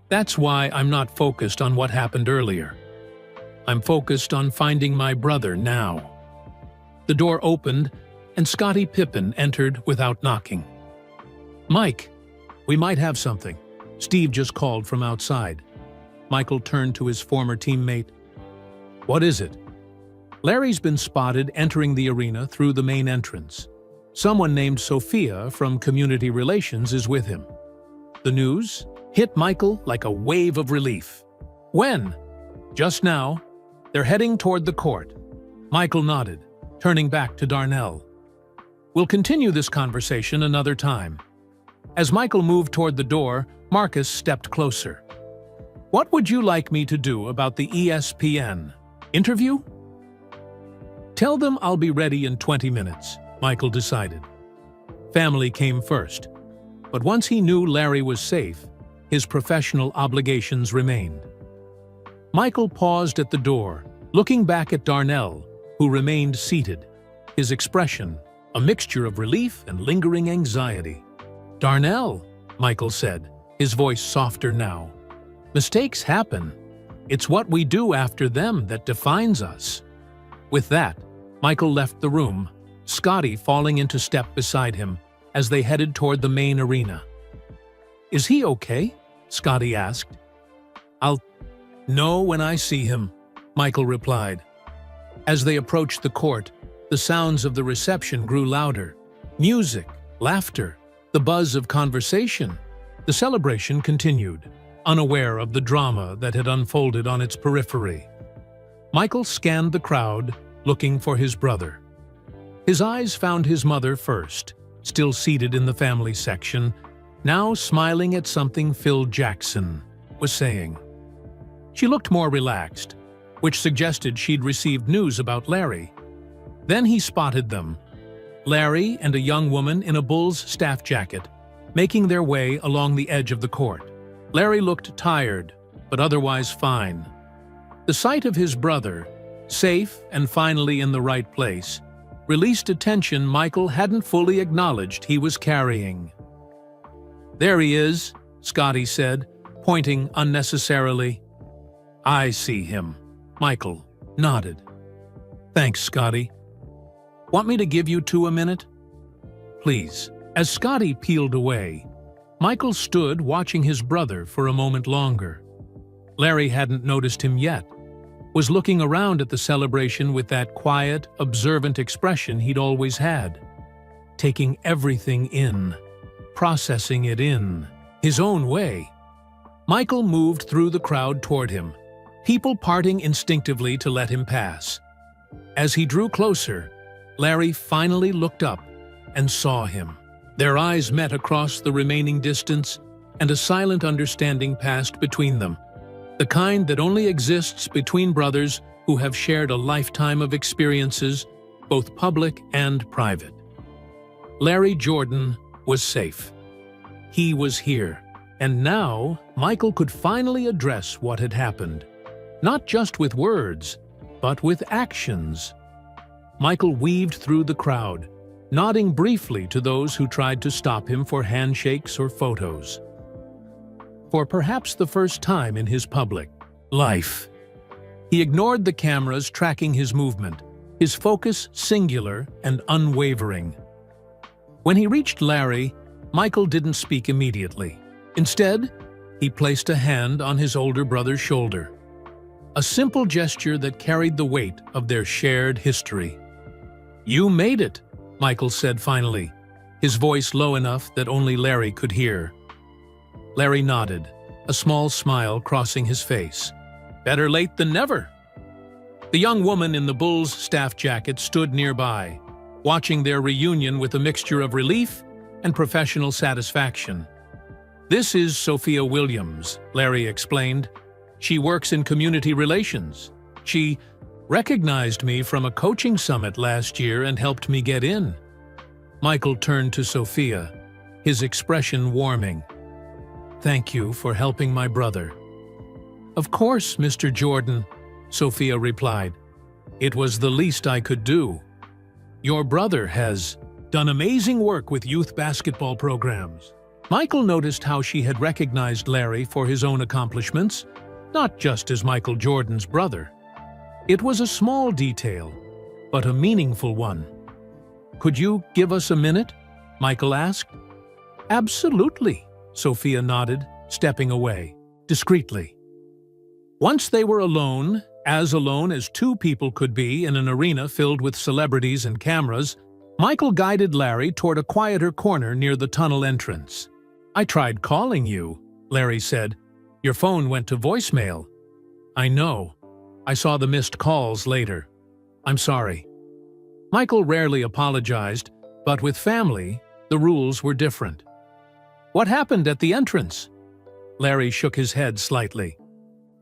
That's why I'm not focused on what happened earlier. I'm focused on finding my brother now. The door opened, and Scottie Pippen entered without knocking. Mike, we might have something. Steve just called from outside. Michael turned to his former teammate. What is it? Larry's been spotted entering the arena through the main entrance. Someone named Sophia from Community Relations is with him. The news hit Michael like a wave of relief. When? Just now. They're heading toward the court. Michael nodded, turning back to Darnell. We'll continue this conversation another time. As Michael moved toward the door, Marcus stepped closer. What would you like me to do about the ESPN interview? Tell them I'll be ready in 20 minutes, Michael decided. Family came first, but once he knew Larry was safe, his professional obligations remained. Michael paused at the door, looking back at Darnell, who remained seated, his expression a mixture of relief and lingering anxiety. Darnell, Michael said, his voice softer now. Mistakes happen. It's what we do after them that defines us. With that, Michael left the room, Scottie falling into step beside him as they headed toward the main arena. Is he okay? Scottie asked. I'll know when I see him, Michael replied. As they approached the court, the sounds of the reception grew louder. Music, laughter, the buzz of conversation. The celebration continued, unaware of the drama that had unfolded on its periphery. Michael scanned the crowd, looking for his brother. His eyes found his mother first, still seated in the family section, now smiling at something Phil Jackson was saying. She looked more relaxed, which suggested she'd received news about Larry. Then he spotted them, Larry and a young woman in a Bulls staff jacket, making their way along the edge of the court. Larry looked tired, but otherwise fine. The sight of his brother, safe and finally in the right place, released a tension Michael hadn't fully acknowledged he was carrying. There he is, Scottie said, pointing unnecessarily. I see him. Michael nodded. Thanks, Scottie. Want me to give you 2 a minute? Please. As Scottie peeled away, Michael stood watching his brother for a moment longer. Larry hadn't noticed him yet, was looking around at the celebration with that quiet, observant expression he'd always had, taking everything in, processing it in his own way. Michael moved through the crowd toward him, people parting instinctively to let him pass. As he drew closer, Larry finally looked up and saw him. Their eyes met across the remaining distance, and a silent understanding passed between them. the kind that only exists between brothers who have shared a lifetime of experiences, both public and private. Larry Jordan was safe. He was here, and now Michael could finally address what had happened, not just with words, but with actions. Michael weaved through the crowd, nodding briefly to those who tried to stop him for handshakes or photos. For perhaps the first time in his public life, he ignored the cameras tracking his movement, his focus singular and unwavering. When he reached Larry, Michael didn't speak immediately. Instead, he placed a hand on his older brother's shoulder, a simple gesture that carried the weight of their shared history. "You made it," Michael said finally, his voice low enough that only Larry could hear. Larry nodded, a small smile crossing his face. "Better late than never." The young woman in the Bulls staff jacket stood nearby, watching their reunion with a mixture of relief and professional satisfaction. "This is Sophia Williams," Larry explained. "She works in community relations. She recognized me from a coaching summit last year and helped me get in." Michael turned to Sophia, his expression warming. "Thank you for helping my brother." "Of course, Mr. Jordan," Sophia replied. "It was the least I could do. Your brother has done amazing work with youth basketball programs." Michael noticed how she had recognized Larry for his own accomplishments, not just as Michael Jordan's brother. It was a small detail, but a meaningful one. "Could you give us a minute?" Michael asked. "Absolutely," Sophia nodded, stepping away, discreetly. Once they were alone as two people could be in an arena filled with celebrities and cameras, Michael guided Larry toward a quieter corner near the tunnel entrance. "I tried calling you," Larry said. "Your phone went to voicemail." "I know. I saw the missed calls later. I'm sorry." Michael rarely apologized, but with family, the rules were different. "What happened at the entrance?" Larry shook his head slightly.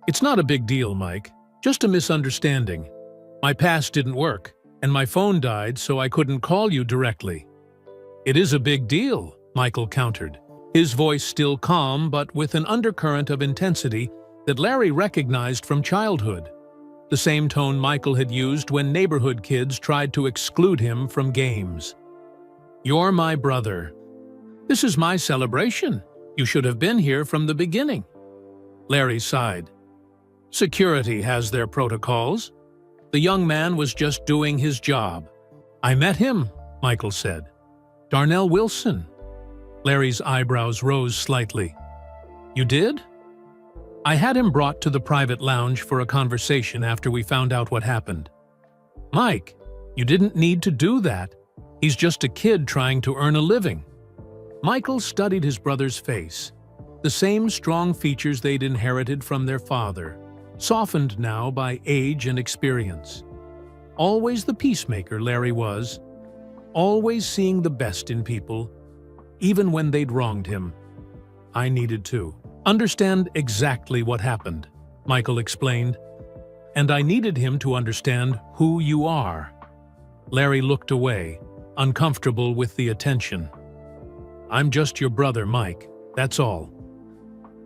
"It's not a big deal, Mike. Just a misunderstanding. My pass didn't work, and my phone died, so I couldn't call you directly." "It is a big deal," Michael countered, his voice still calm but with an undercurrent of intensity that Larry recognized from childhood, the same tone Michael had used when neighborhood kids tried to exclude him from games. "You're my brother. This is my celebration. You should have been here from the beginning." Larry sighed. "Security has their protocols. The young man was just doing his job." "I met him," Michael said. "Darnell Wilson." Larry's eyebrows rose slightly. "You did?" "I had him brought to the private lounge for a conversation after we found out what happened." "Mike, you didn't need to do that. He's just a kid trying to earn a living." Michael studied his brother's face, the same strong features they'd inherited from their father, softened now by age and experience. Always the peacemaker Larry was, always seeing the best in people, even when they'd wronged him. "I needed to understand exactly what happened," Michael explained. "And I needed him to understand who you are." Larry looked away, uncomfortable with the attention. "I'm just your brother, Mike, that's all."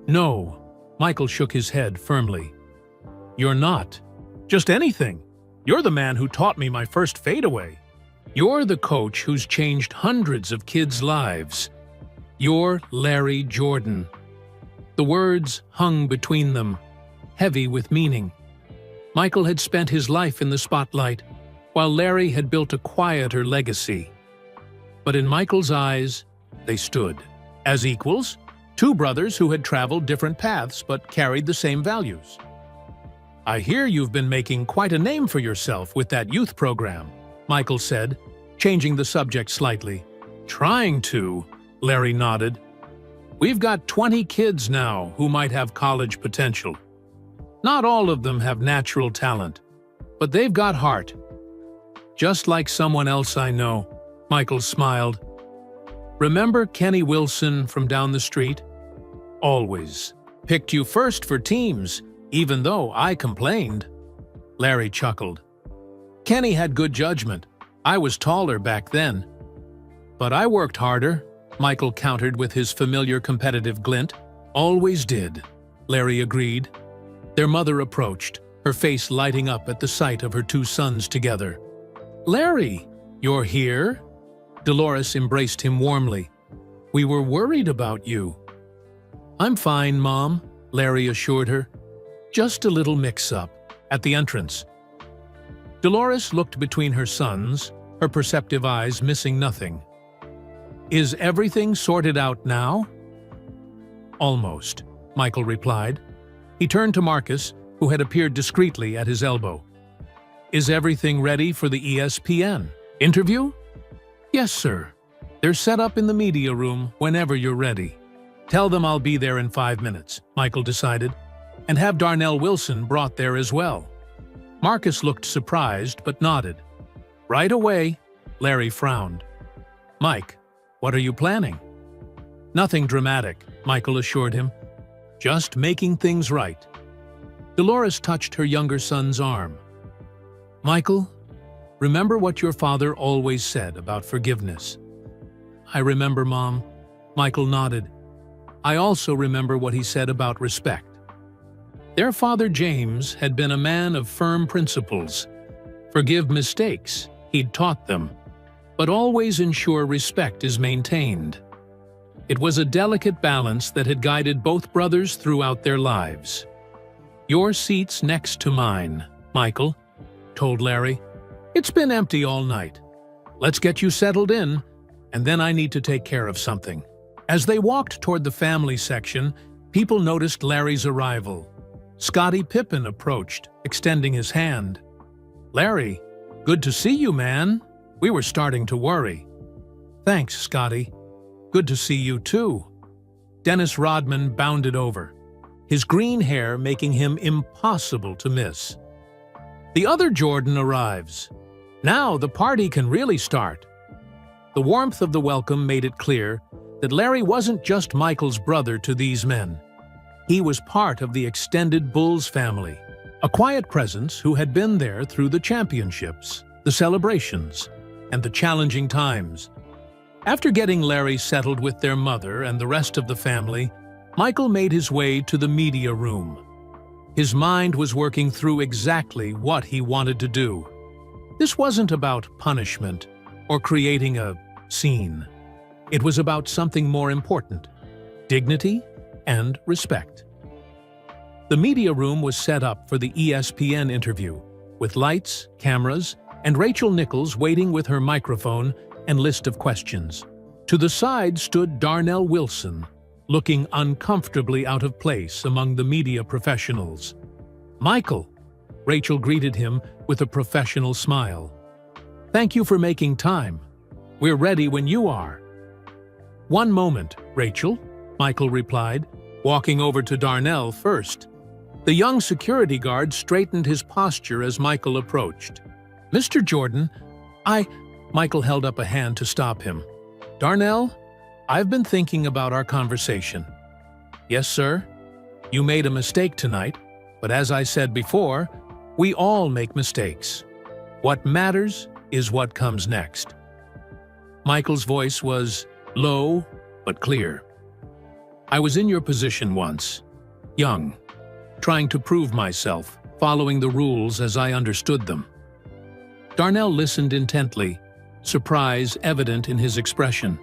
"No," Michael shook his head firmly. "You're not just anything. You're the man who taught me my first fadeaway. You're the coach who's changed hundreds of kids' lives. You're Larry Jordan." The words hung between them, heavy with meaning. Michael had spent his life in the spotlight, while Larry had built a quieter legacy. But in Michael's eyes, they stood as equals, two brothers who had traveled different paths but carried the same values. "I hear you've been making quite a name for yourself with that youth program," Michael said, changing the subject slightly. "Trying to," Larry nodded. "We've got 20 kids now who might have college potential. Not all of them have natural talent, but they've got heart. Just like someone else I know," Michael smiled. "Remember Kenny Wilson from down the street? Always picked you first for teams, even though I complained. Larry chuckled. Kenny had good judgment. I was taller back then. But I worked harder, Michael countered with his familiar competitive glint. Always did, Larry agreed. Their mother approached, her face lighting up at the sight of her two sons together. Larry, you're here? Dolores embraced him warmly. We were worried about you. I'm fine, Mom, Larry assured her. Just a little mix-up at the entrance. Dolores looked between her sons, her perceptive eyes missing nothing. Is everything sorted out now? Almost, Michael replied. He turned to Marcus, who had appeared discreetly at his elbow. Is everything ready for the ESPN interview? Yes, sir. They're set up in the media room whenever you're ready. Tell them I'll be there in 5 minutes, Michael decided, and have Darnell Wilson brought there as well. Marcus looked surprised but nodded. Right away, Larry frowned. Mike, what are you planning? Nothing dramatic, Michael assured him. Just making things right. Dolores touched her younger son's arm. Michael, remember what your father always said about forgiveness. I remember, Mom. Michael nodded. I also remember what he said about respect. Their father James had been a man of firm principles. Forgive mistakes, he'd taught them, but always ensure respect is maintained. It was a delicate balance that had guided both brothers throughout their lives. Your seat's next to mine, Michael, told Larry. It's been empty all night. Let's get you settled in, and then I need to take care of something. As they walked toward the family section, people noticed Larry's arrival. Scottie Pippen approached, extending his hand. Larry, good to see you, man. We were starting to worry. Thanks, Scottie. Good to see you, too. Dennis Rodman bounded over, his green hair making him impossible to miss. The other Jordan arrives. Now the party can really start. The warmth of the welcome made it clear that Larry wasn't just Michael's brother to these men. He was part of the extended Bulls family, a quiet presence who had been there through the championships, the celebrations, and the challenging times. After getting Larry settled with their mother and the rest of the family, Michael made his way to the media room. His mind was working through exactly what he wanted to do. This wasn't about punishment or creating a scene. It was about something more important: dignity and respect. The media room was set up for the ESPN interview, with lights, cameras, and Rachel Nichols waiting with her microphone and list of questions. To the side stood Darnell Wilson, looking uncomfortably out of place among the media professionals. Michael, Rachel greeted him with a professional smile. Thank you for making time. We're ready when you are. One moment, Rachel, Michael replied, walking over to Darnell first. The young security guard straightened his posture as Michael approached. Mr. Jordan, Michael held up a hand to stop him. Darnell, I've been thinking about our conversation. Yes, sir. You made a mistake tonight, but as I said before, we all make mistakes. What matters is what comes next. Michael's voice was low but clear. I was in your position once, young, trying to prove myself, following the rules as I understood them. Darnell listened intently, surprise evident in his expression.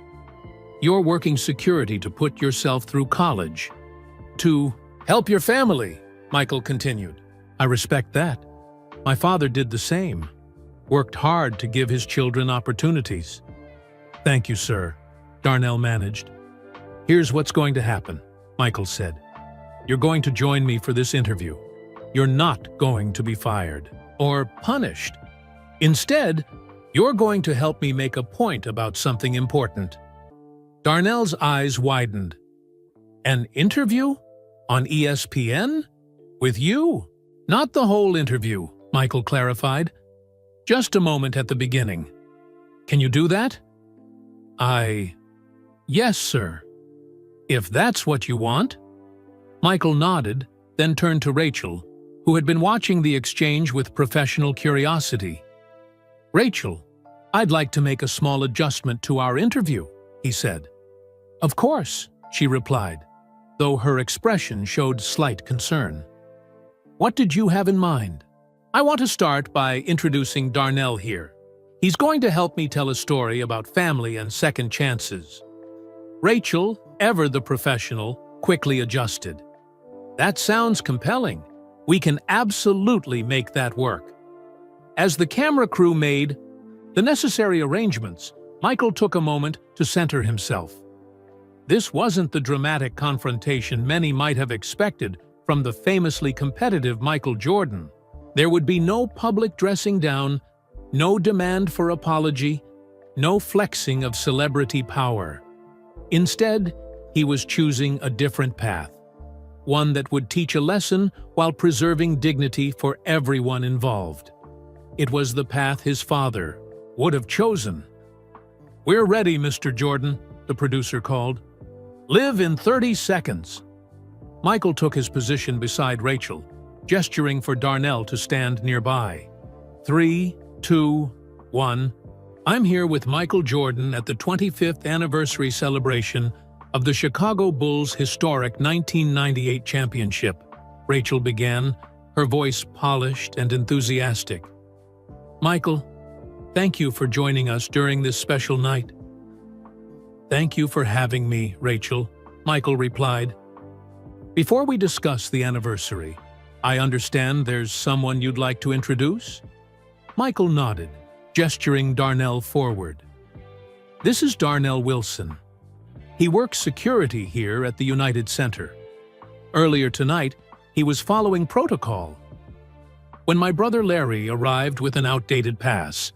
You're working security to put yourself through college. To help your family, Michael continued. I respect that. My father did the same. Worked hard to give his children opportunities. Thank you, sir, Darnell managed. Here's what's going to happen, Michael said. You're going to join me for this interview. You're not going to be fired or punished. Instead, you're going to help me make a point about something important. Darnell's eyes widened. An interview? On ESPN? With you? Not the whole interview, Michael clarified. Just a moment at the beginning. Can you do that? Yes, sir. If that's what you want. Michael nodded, then turned to Rachel, who had been watching the exchange with professional curiosity. "Rachel, I'd like to make a small adjustment to our interview," he said. "Of course," she replied, though her expression showed slight concern. "What did you have in mind?" "I want to start by introducing Darnell here. He's going to help me tell a story about family and second chances." Rachel, ever the professional, quickly adjusted. "That sounds compelling. We can absolutely make that work." As the camera crew made the necessary arrangements, Michael took a moment to center himself. This wasn't the dramatic confrontation many might have expected from the famously competitive Michael Jordan. There would be no public dressing down, no demand for apology, no flexing of celebrity power. Instead, he was choosing a different path, one that would teach a lesson while preserving dignity for everyone involved. It was the path his father would have chosen. "We're ready, Mr. Jordan," the producer called. "Live in 30 seconds." Michael took his position beside Rachel, gesturing for Darnell to stand nearby. 3, 2, 1. "I'm here with Michael Jordan at the 25th anniversary celebration of the Chicago Bulls' historic 1998 championship," Rachel began, her voice polished and enthusiastic. "Michael, thank you for joining us during this special night." "Thank you for having me, Rachel," Michael replied. "Before we discuss the anniversary, I understand there's someone you'd like to introduce?" Michael nodded, gesturing Darnell forward. "This is Darnell Wilson. He works security here at the United Center. Earlier tonight, he was following protocol when my brother Larry arrived with an outdated pass.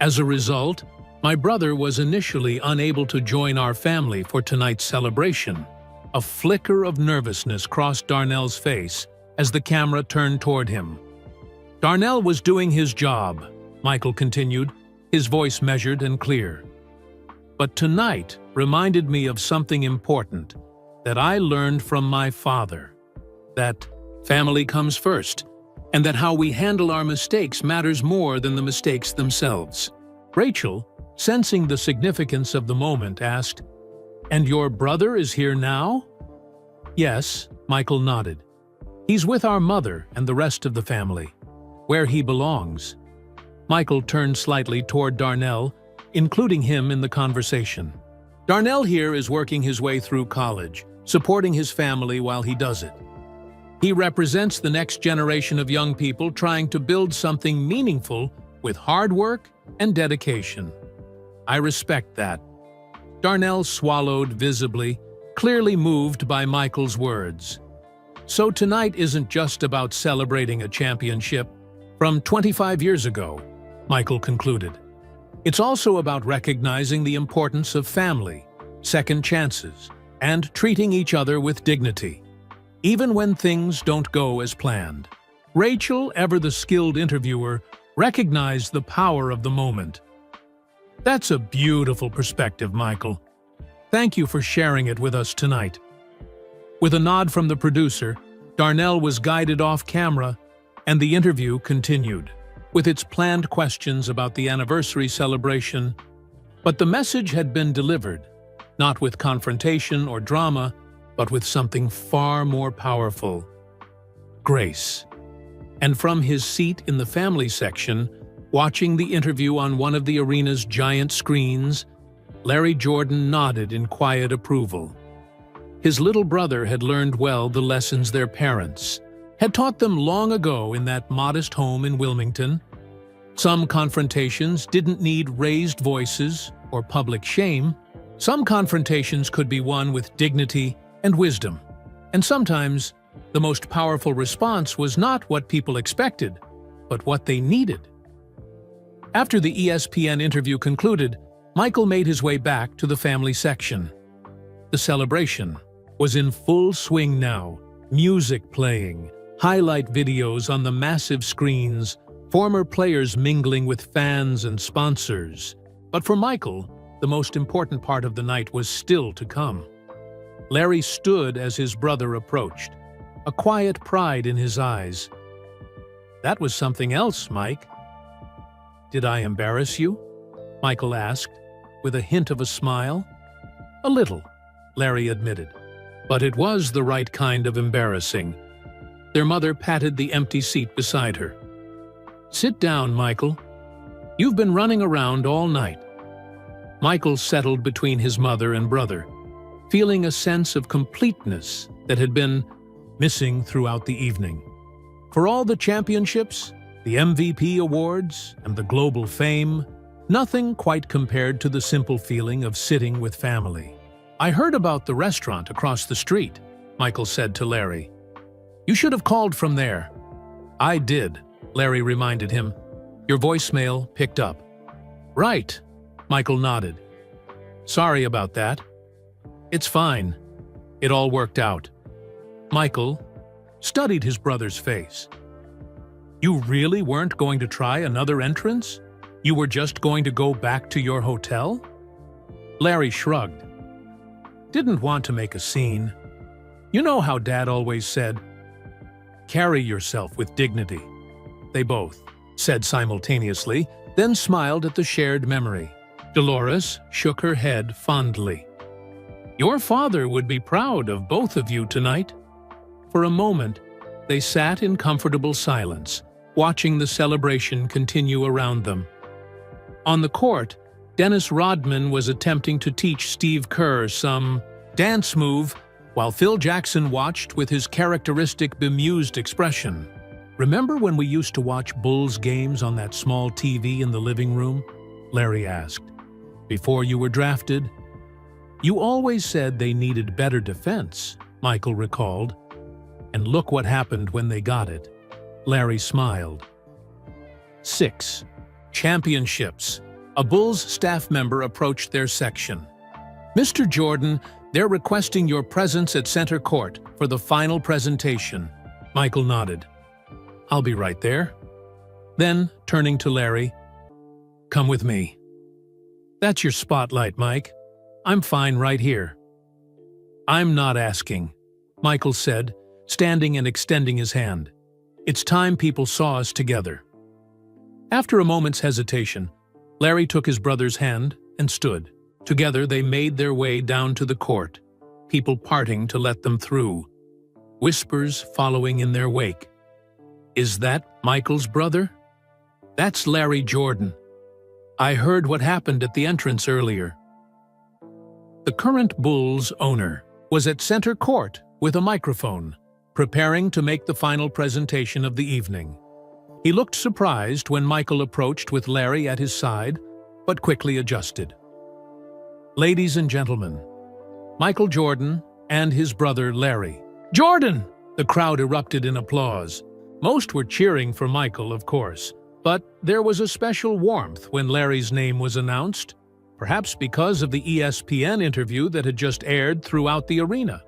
As a result, my brother was initially unable to join our family for tonight's celebration." A flicker of nervousness crossed Darnell's face as the camera turned toward him. "Darnell was doing his job," Michael continued, his voice measured and clear. "But tonight reminded me of something important that I learned from my father. That family comes first, and that how we handle our mistakes matters more than the mistakes themselves." Rachel, sensing the significance of the moment, asked, "And your brother is here now?" "Yes," Michael nodded. "He's with our mother and the rest of the family, where he belongs." Michael turned slightly toward Darnell, including him in the conversation. "Darnell here is working his way through college, supporting his family while he does it. He represents the next generation of young people trying to build something meaningful with hard work and dedication. I respect that." Darnell swallowed visibly, clearly moved by Michael's words. "So tonight isn't just about celebrating a championship from 25 years ago," Michael concluded. "It's also about recognizing the importance of family, second chances, and treating each other with dignity, even when things don't go as planned." Rachel, ever the skilled interviewer, recognized the power of the moment. "That's a beautiful perspective, Michael. Thank you for sharing it with us tonight." With a nod from the producer, Darnell was guided off camera, and the interview continued, with its planned questions about the anniversary celebration. But the message had been delivered, not with confrontation or drama, but with something far more powerful: grace. And from his seat in the family section, watching the interview on one of the arena's giant screens, Larry Jordan nodded in quiet approval. His little brother had learned well the lessons their parents had taught them long ago in that modest home in Wilmington. Some confrontations didn't need raised voices or public shame. Some confrontations could be won with dignity and wisdom. And sometimes, the most powerful response was not what people expected, but what they needed. After the ESPN interview concluded, Michael made his way back to the family section. The celebration was in full swing now, music playing, highlight videos on the massive screens, former players mingling with fans and sponsors. But for Michael, the most important part of the night was still to come. Larry stood as his brother approached, a quiet pride in his eyes. "That was something else, Mike." "Did I embarrass you?" Michael asked, with a hint of a smile. "A little," Larry admitted. "But it was the right kind of embarrassing." Their mother patted the empty seat beside her. "Sit down, Michael. You've been running around all night." Michael settled between his mother and brother, feeling a sense of completeness that had been missing throughout the evening. For all the championships, the MVP awards, and the global fame, nothing quite compared to the simple feeling of sitting with family. "I heard about the restaurant across the street," Michael said to Larry. "You should have called from there." "I did," Larry reminded him. "Your voicemail picked up." "Right," Michael nodded. "Sorry about that." "It's fine. It all worked out." Michael studied his brother's face. "You really weren't going to try another entrance? You were just going to go back to your hotel?" Larry shrugged. "Didn't want to make a scene. You know how Dad always said, 'Carry yourself with dignity.'" They both said simultaneously, then smiled at the shared memory. Dolores shook her head fondly. "Your father would be proud of both of you tonight." For a moment, they sat in comfortable silence, watching the celebration continue around them. On the court, Dennis Rodman was attempting to teach Steve Kerr some dance move, while Phil Jackson watched with his characteristic bemused expression. "Remember when we used to watch Bulls games on that small TV in the living room?" Larry asked. "Before you were drafted?" "You always said they needed better defense," Michael recalled. "And look what happened when they got it." Larry smiled. 6. Championships. A Bulls staff member approached their section. "Mr. Jordan, they're requesting your presence at center court for the final presentation." Michael nodded. "I'll be right there." Then, turning to Larry, "Come with me." "That's your spotlight, Mike. I'm fine right here." "I'm not asking," Michael said, standing and extending his hand. "It's time people saw us together." After a moment's hesitation, Larry took his brother's hand and stood. Together they made their way down to the court, people parting to let them through, whispers following in their wake. "Is that Michael's brother?" "That's Larry Jordan. I heard what happened at the entrance earlier." The current Bulls owner was at center court with a microphone, preparing to make the final presentation of the evening. He looked surprised when Michael approached with Larry at his side, but quickly adjusted. "Ladies and gentlemen, Michael Jordan and his brother Larry." "Jordan!" The crowd erupted in applause. Most were cheering for Michael, of course, but there was a special warmth when Larry's name was announced, perhaps because of the ESPN interview that had just aired throughout the arena,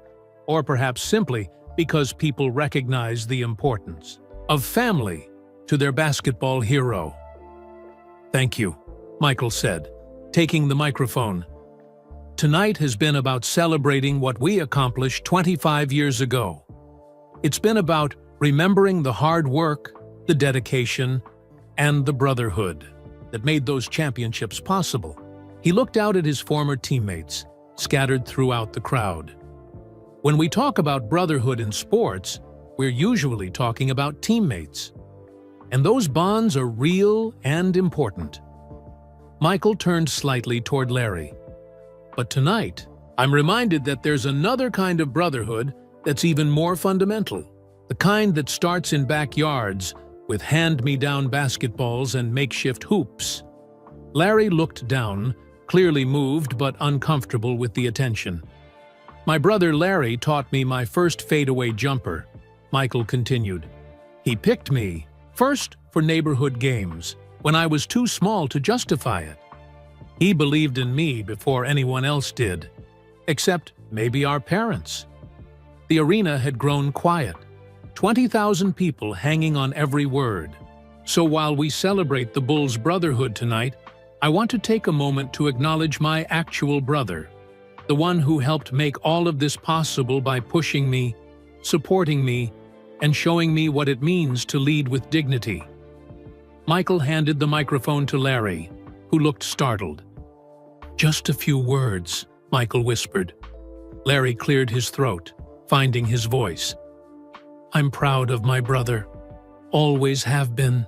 or perhaps simply because people recognized the importance of family to their basketball hero. "Thank you," Michael said, taking the microphone. "Tonight has been about celebrating what we accomplished 25 years ago. It's been about remembering the hard work, the dedication, and the brotherhood that made those championships possible." He looked out at his former teammates, scattered throughout the crowd. "When we talk about brotherhood in sports, we're usually talking about teammates. And those bonds are real and important." Michael turned slightly toward Larry. "But tonight, I'm reminded that there's another kind of brotherhood that's even more fundamental, the kind that starts in backyards with hand-me-down basketballs and makeshift hoops." Larry looked down, clearly moved but uncomfortable with the attention. "My brother Larry taught me my first fadeaway jumper," Michael continued. "He picked me first for neighborhood games, when I was too small to justify it. He believed in me before anyone else did, except maybe our parents." The arena had grown quiet, 20,000 people hanging on every word. "So while we celebrate the Bulls' brotherhood tonight, I want to take a moment to acknowledge my actual brother, the one who helped make all of this possible by pushing me supporting me, and showing me what it means to lead with dignity. Michael handed the microphone to Larry, who looked startled. "Just a few words," Michael whispered. Larry cleared his throat, finding his voice. "I'm proud of my brother. Always have been.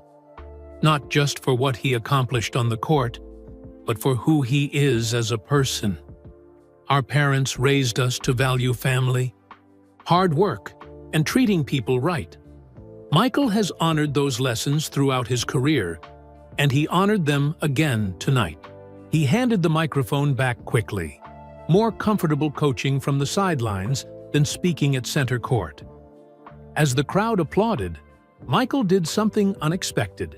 Not just for what he accomplished on the court, but for who he is as a person. Our parents raised us to value family, hard work, and treating people right. Michael has honored those lessons throughout his career, and he honored them again tonight." He handed the microphone back quickly, more comfortable coaching from the sidelines than speaking at center court. As the crowd applauded, Michael did something unexpected.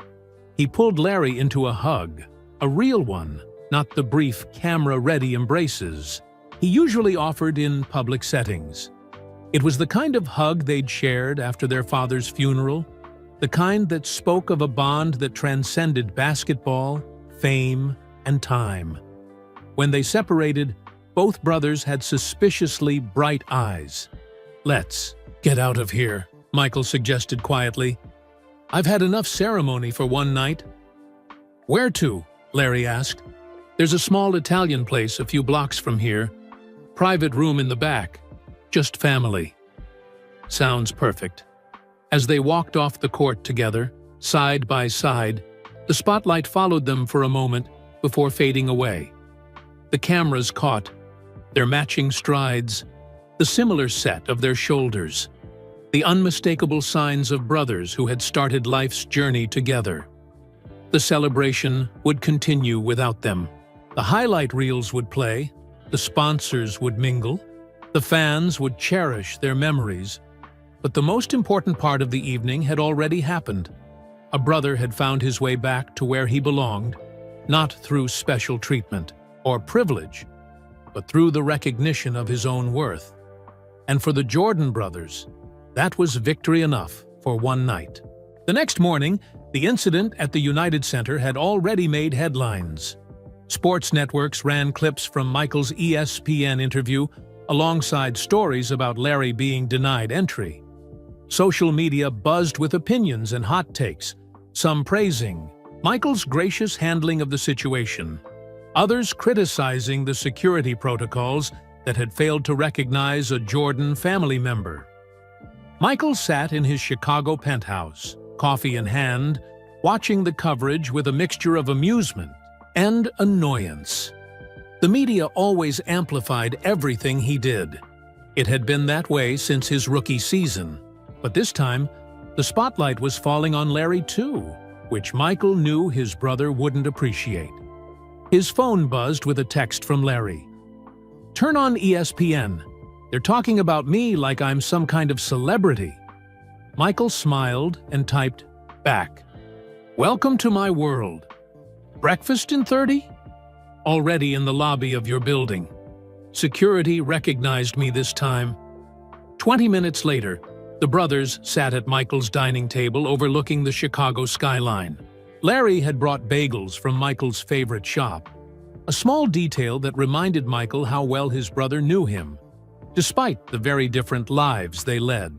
He pulled Larry into a hug, a real one, not the brief camera-ready embraces he usually offered in public settings. It was the kind of hug they'd shared after their father's funeral, the kind that spoke of a bond that transcended basketball, fame, and time. When they separated, both brothers had suspiciously bright eyes. "Let's get out of here," Michael suggested quietly. "I've had enough ceremony for one night." "Where to?" Larry asked. "There's a small Italian place a few blocks from here. Private room in the back. Just family." "Sounds perfect." As they walked off the court together, side by side, the spotlight followed them for a moment before fading away. The cameras caught their matching strides, the similar set of their shoulders, the unmistakable signs of brothers who had started life's journey together. The celebration would continue without them. The highlight reels would play, the sponsors would mingle, the fans would cherish their memories. But the most important part of the evening had already happened. A brother had found his way back to where he belonged, not through special treatment or privilege, but through the recognition of his own worth. And for the Jordan brothers, that was victory enough for one night. The next morning, the incident at the United Center had already made headlines. Sports networks ran clips from Michael's ESPN interview alongside stories about Larry being denied entry. Social media buzzed with opinions and hot takes, some praising Michael's gracious handling of the situation, others criticizing the security protocols that had failed to recognize a Jordan family member. Michael sat in his Chicago penthouse, coffee in hand, watching the coverage with a mixture of amusement and annoyance. The media always amplified everything he did. It had been that way since his rookie season, but this time, the spotlight was falling on Larry too, which Michael knew his brother wouldn't appreciate. His phone buzzed with a text from Larry. "Turn on ESPN. They're talking about me like I'm some kind of celebrity." Michael smiled and typed back, "Welcome to my world. Breakfast in 30? Already in the lobby of your building. Security recognized me this time." 20 minutes later, the brothers sat at Michael's dining table overlooking the Chicago skyline. Larry had brought bagels from Michael's favorite shop, a small detail that reminded Michael how well his brother knew him, despite the very different lives they led.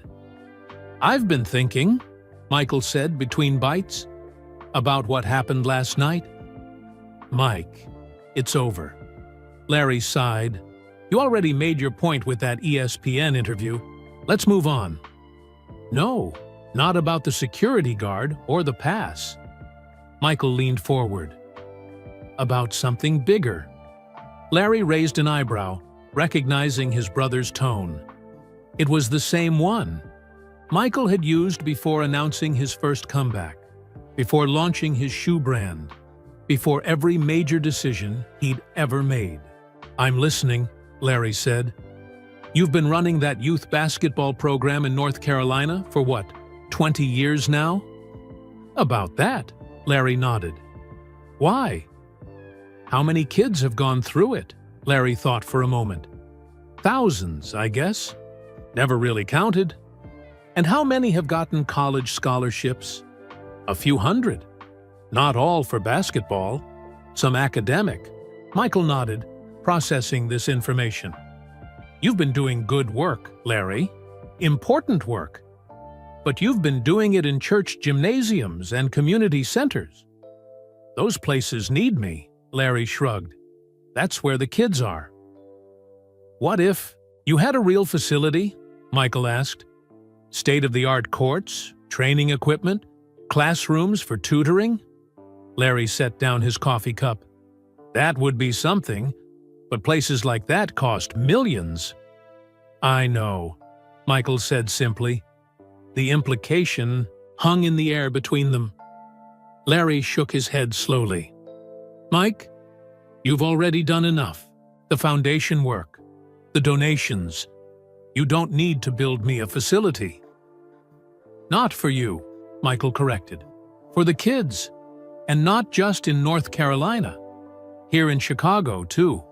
"I've been thinking," Michael said between bites, "about what happened last night." "Mike, it's over." Larry sighed. "You already made your point with that ESPN interview. Let's move on." "No, not about the security guard or the pass." Michael leaned forward. "About something bigger." Larry raised an eyebrow, recognizing his brother's tone. It was the same one Michael had used before announcing his first comeback, before launching his shoe brand, before every major decision he'd ever made. "I'm listening," Larry said. "You've been running that youth basketball program in North Carolina for what, 20 years now?" "About that," Larry nodded. "Why?" "How many kids have gone through it?" Larry thought for a moment. "Thousands, I guess. Never really counted." "And how many have gotten college scholarships?" "A few hundred. Not all for basketball. Some academic." Michael nodded, processing this information. "You've been doing good work, Larry." Important work. But you've been doing it in church gymnasiums and community centers. Those places need me, Larry shrugged. That's where the kids are. What if you had a real facility? Michael asked. State-of-the-art courts, training equipment, classrooms for tutoring? Larry set down his coffee cup. That would be something, but places like that cost millions. I know, Michael said simply. The implication hung in the air between them. Larry shook his head slowly. Mike, you've already done enough. The foundation work, the donations. You don't need to build me a facility. Not for you, Michael corrected. For the kids. And not just in North Carolina. Here in Chicago, too.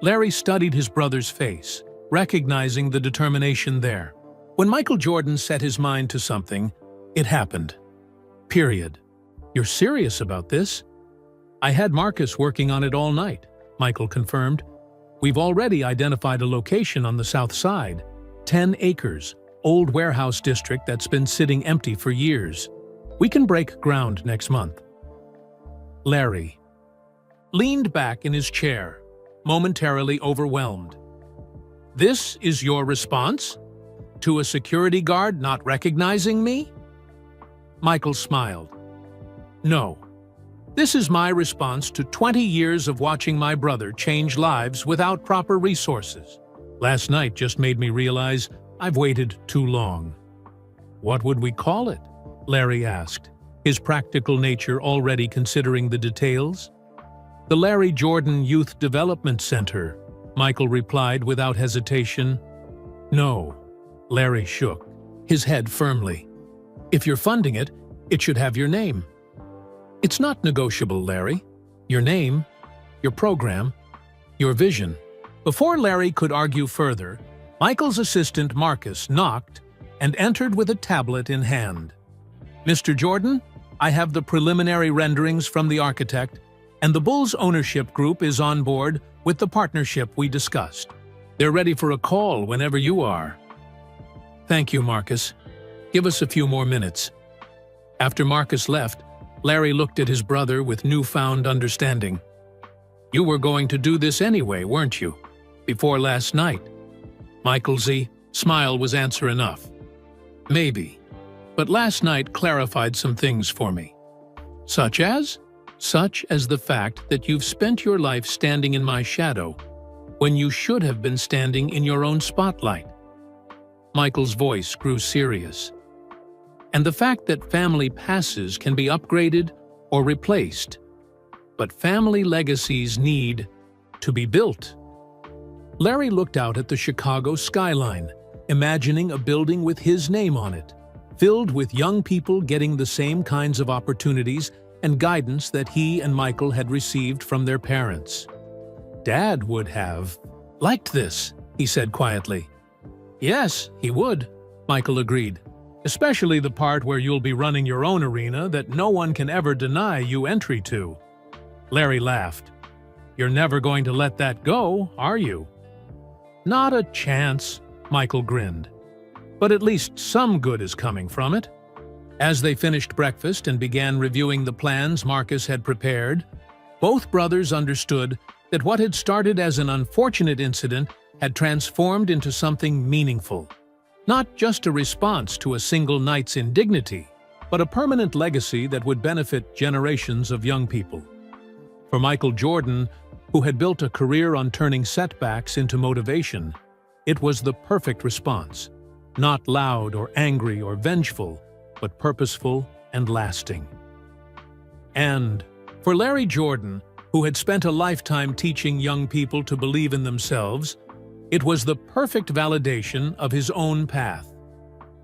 Larry studied his brother's face, recognizing the determination there. When Michael Jordan set his mind to something, it happened. Period. You're serious about this? I had Marcus working on it all night, Michael confirmed. We've already identified a location on the south side. 10 acres, old warehouse district that's been sitting empty for years. We can break ground next month. Larry leaned back in his chair, momentarily overwhelmed. This is your response? To a security guard not recognizing me? Michael smiled. No. This is my response to 20 years of watching my brother change lives without proper resources. Last night just made me realize I've waited too long. What would we call it? Larry asked, his practical nature already considering the details. The Larry Jordan Youth Development Center, Michael replied without hesitation. No, Larry shook, his head firmly. If you're funding it, it should have your name. It's not negotiable, Larry. Your name, your program, your vision. Before Larry could argue further, Michael's assistant Marcus knocked and entered with a tablet in hand. Mr. Jordan, I have the preliminary renderings from the architect, and the Bulls ownership group is on board with the partnership we discussed. They're ready for a call whenever you are. Thank you, Marcus. Give us a few more minutes. After Marcus left, Larry looked at his brother with newfound understanding. You were going to do this anyway, weren't you? Before last night. Michael's smile was answer enough. Maybe. But last night clarified some things for me. Such as? Such as the fact that you've spent your life standing in my shadow when you should have been standing in your own spotlight. Michael's voice grew serious. And the fact that family passes can be upgraded or replaced, but family legacies need to be built. Larry looked out at the Chicago skyline, imagining a building with his name on it, filled with young people getting the same kinds of opportunities and guidance that he and Michael had received from their parents. Dad would have liked this, he said quietly. Yes, he would, Michael agreed. Especially the part where you'll be running your own arena that no one can ever deny you entry to. Larry laughed. You're never going to let that go, are you? Not a chance, Michael grinned. But at least some good is coming from it. As they finished breakfast and began reviewing the plans Marcus had prepared, both brothers understood that what had started as an unfortunate incident had transformed into something meaningful. Not just a response to a single night's indignity, but a permanent legacy that would benefit generations of young people. For Michael Jordan, who had built a career on turning setbacks into motivation, it was the perfect response. Not loud or angry or vengeful, but purposeful and lasting. And for Larry Jordan, who had spent a lifetime teaching young people to believe in themselves, it was the perfect validation of his own path.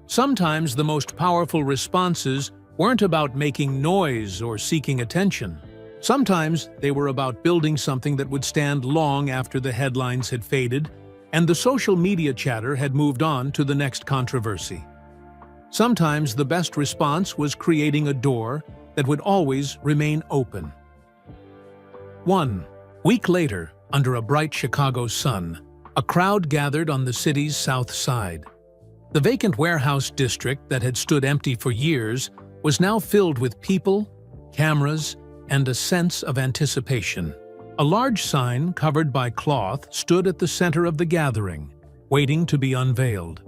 Sometimes the most powerful responses weren't about making noise or seeking attention. Sometimes they were about building something that would stand long after the headlines had faded and the social media chatter had moved on to the next controversy. Sometimes the best response was creating a door that would always remain open. 1 week later, under a bright Chicago sun, a crowd gathered on the city's south side. The vacant warehouse district that had stood empty for years was now filled with people, cameras, and a sense of anticipation. A large sign covered by cloth stood at the center of the gathering, waiting to be unveiled.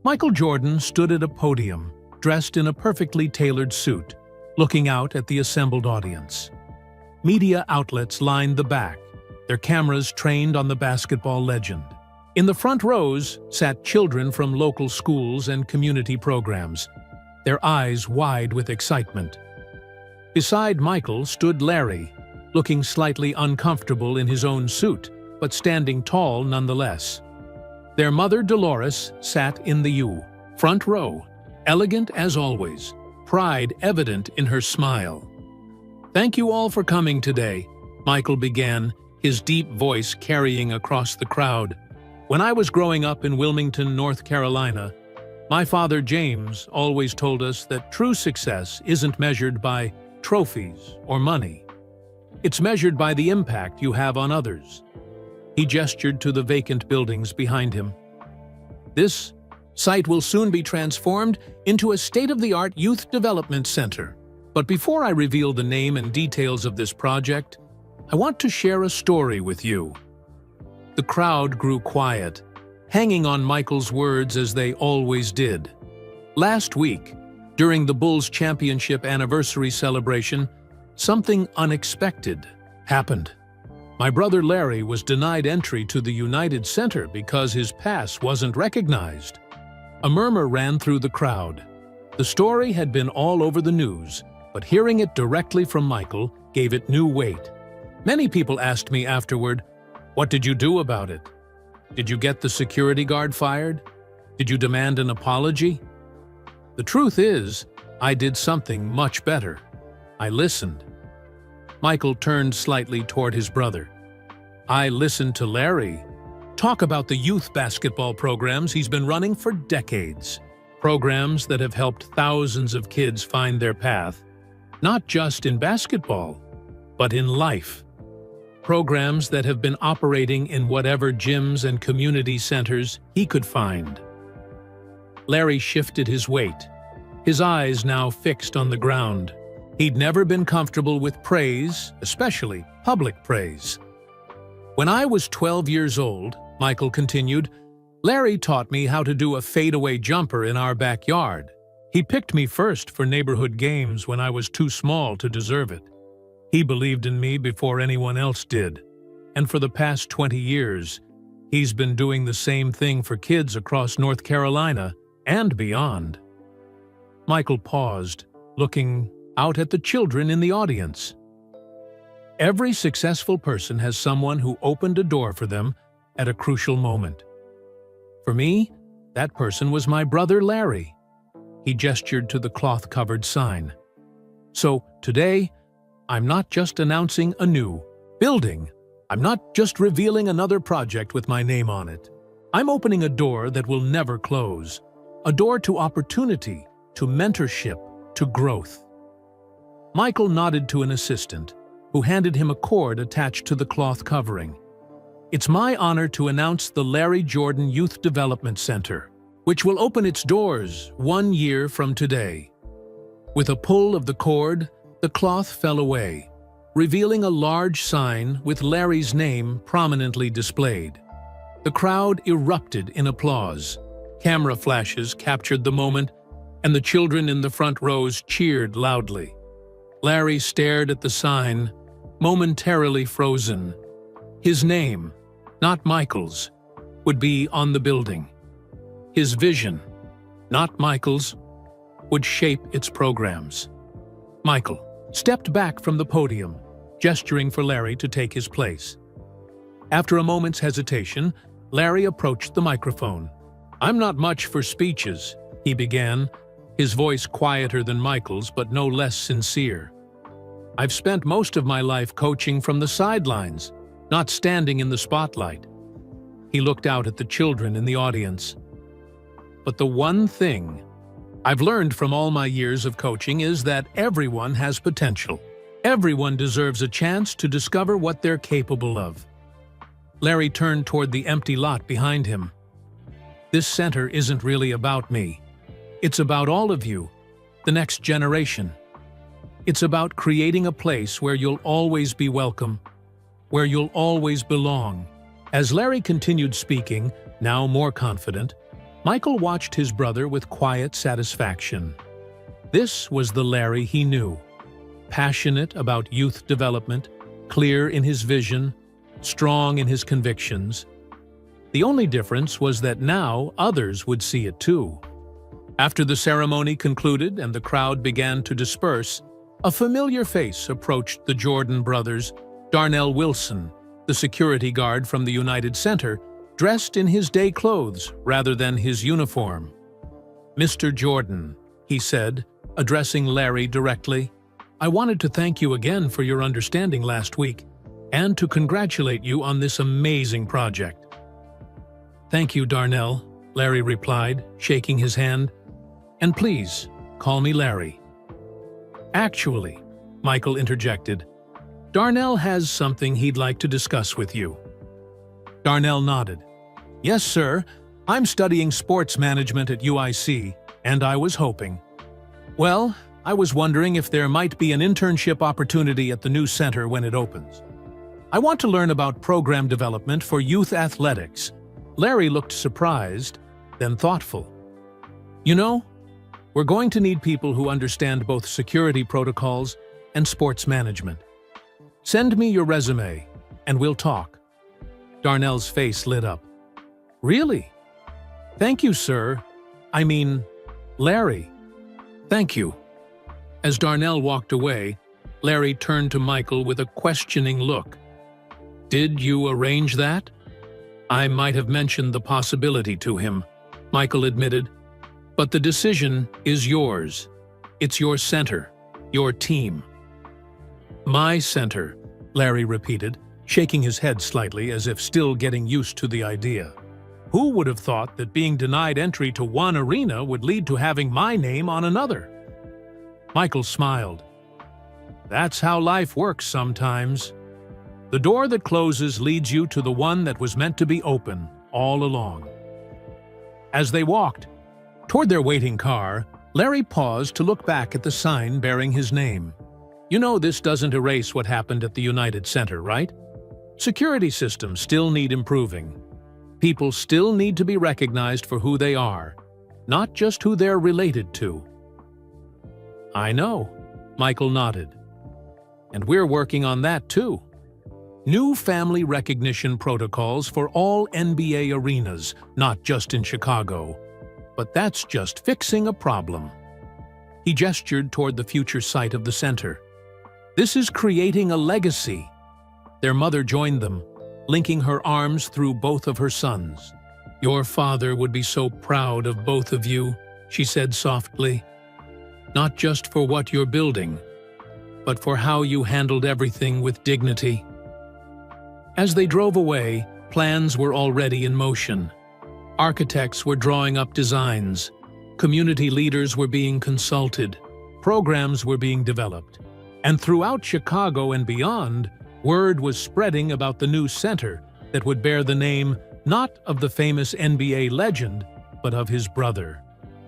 Michael Jordan stood at a podium, dressed in a perfectly tailored suit, looking out at the assembled audience. Media outlets lined the back, their cameras trained on the basketball legend. In the front rows sat children from local schools and community programs, their eyes wide with excitement. Beside Michael stood Larry, looking slightly uncomfortable in his own suit, but standing tall nonetheless. Their mother Dolores sat in the front row, elegant as always, pride evident in her smile. "Thank you all for coming today," Michael began, his deep voice carrying across the crowd. "When I was growing up in Wilmington, North Carolina, my father James always told us that true success isn't measured by trophies or money. It's measured by the impact you have on others." He gestured to the vacant buildings behind him. "This site will soon be transformed into a state-of-the-art youth development center. But before I reveal the name and details of this project, I want to share a story with you." The crowd grew quiet, hanging on Michael's words as they always did. Last week, during the Bulls' championship anniversary celebration, something unexpected happened. My brother Larry was denied entry to the United Center because his pass wasn't recognized. A murmur ran through the crowd. The story had been all over the news, but hearing it directly from Michael gave it new weight. Many people asked me afterward, "What did you do about it? Did you get the security guard fired? Did you demand an apology?" The truth is, I did something much better. I listened. Michael turned slightly toward his brother. "I listened to Larry talk about the youth basketball programs he's been running for decades. Programs that have helped thousands of kids find their path, not just in basketball, but in life. Programs that have been operating in whatever gyms and community centers he could find." Larry shifted his weight, his eyes now fixed on the ground. He'd never been comfortable with praise, especially public praise. "When I was 12 years old," Michael continued, "Larry taught me how to do a fadeaway jumper in our backyard. He picked me first for neighborhood games when I was too small to deserve it. He believed in me before anyone else did. And for the past 20 years, he's been doing the same thing for kids across North Carolina and beyond." Michael paused, looking out at the children in the audience. Every successful person has someone who opened a door for them at a crucial moment. For me, that person was my brother Larry. He gestured to the cloth-covered sign. So today, I'm not just announcing a new building. I'm not just revealing another project with my name on it. I'm opening a door that will never close. A door to opportunity, to mentorship, to growth. Michael nodded to an assistant, who handed him a cord attached to the cloth covering. "It's my honor to announce the Larry Jordan Youth Development Center, which will open its doors 1 year from today." With a pull of the cord, the cloth fell away, revealing a large sign with Larry's name prominently displayed. The crowd erupted in applause. Camera flashes captured the moment, and the children in the front rows cheered loudly. Larry stared at the sign, momentarily frozen. His name, not Michael's, would be on the building. His vision, not Michael's, would shape its programs. Michael stepped back from the podium, gesturing for Larry to take his place. After a moment's hesitation, Larry approached the microphone. "I'm not much for speeches," he began, his voice quieter than Michael's but no less sincere. "I've spent most of my life coaching from the sidelines, not standing in the spotlight." He looked out at the children in the audience. "But the one thing I've learned from all my years of coaching is that everyone has potential. Everyone deserves a chance to discover what they're capable of." Larry turned toward the empty lot behind him. This center isn't really about me. It's about all of you, the next generation. It's about creating a place where you'll always be welcome, where you'll always belong. As Larry continued speaking, now more confident, Michael watched his brother with quiet satisfaction. This was the Larry he knew. Passionate about youth development, clear in his vision, strong in his convictions. The only difference was that now others would see it too. After the ceremony concluded and the crowd began to disperse, a familiar face approached the Jordan brothers. Darnell Wilson, the security guard from the United Center, dressed in his day clothes rather than his uniform. "Mr. Jordan," he said, addressing Larry directly, "I wanted to thank you again for your understanding last week and to congratulate you on this amazing project." "Thank you, Darnell," Larry replied, shaking his hand. "And please, call me Larry." "Actually," Michael interjected, "Darnell has something he'd like to discuss with you." Darnell nodded. "Yes, sir. I'm studying sports management at UIC, and I was hoping. Well, I was wondering if there might be an internship opportunity at the new center when it opens. I want to learn about program development for youth athletics." Larry looked surprised, then thoughtful. "You know, we're going to need people who understand both security protocols and sports management. Send me your resume, and we'll talk." Darnell's face lit up. "Really? Thank you, sir. I mean, Larry. Thank you." As Darnell walked away, Larry turned to Michael with a questioning look. "Did you arrange that?" "I might have mentioned the possibility to him," Michael admitted. "But the decision is yours. It's your center, your team." "My center," Larry repeated, shaking his head slightly as if still getting used to the idea. "Who would have thought that being denied entry to one arena would lead to having my name on another?" Michael smiled. "That's how life works sometimes. The door that closes leads you to the one that was meant to be open all along." As they walked toward their waiting car, Larry paused to look back at the sign bearing his name. "You know this doesn't erase what happened at the United Center, right? Security systems still need improving. People still need to be recognized for who they are, not just who they're related to." "I know," Michael nodded. "And we're working on that too. New family recognition protocols for all NBA arenas, not just in Chicago. But that's just fixing a problem." He gestured toward the future site of the center. "This is creating a legacy." Their mother joined them, linking her arms through both of her sons. "Your father would be so proud of both of you," she said softly. "Not just for what you're building, but for how you handled everything with dignity." As they drove away, plans were already in motion. Architects were drawing up designs. Community leaders were being consulted. Programs were being developed. And throughout Chicago and beyond, word was spreading about the new center that would bear the name not of the famous NBA legend, but of his brother,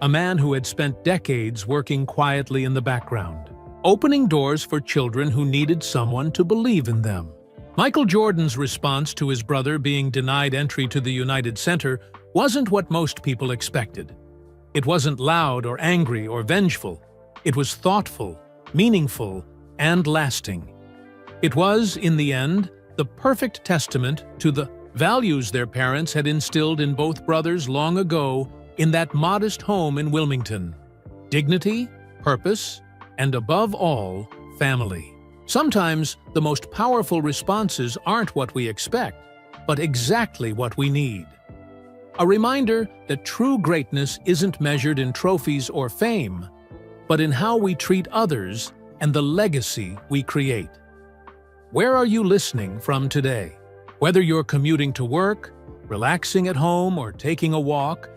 a man who had spent decades working quietly in the background, opening doors for children who needed someone to believe in them. Michael Jordan's response to his brother being denied entry to the United Center wasn't what most people expected. It wasn't loud or angry or vengeful. It was thoughtful, meaningful, and lasting. It was, in the end, the perfect testament to the values their parents had instilled in both brothers long ago in that modest home in Wilmington: dignity, purpose, and above all, family. Sometimes the most powerful responses aren't what we expect, but exactly what we need. A reminder that true greatness isn't measured in trophies or fame, but in how we treat others and the legacy we create. Where are you listening from today? Whether you're commuting to work, relaxing at home, or taking a walk,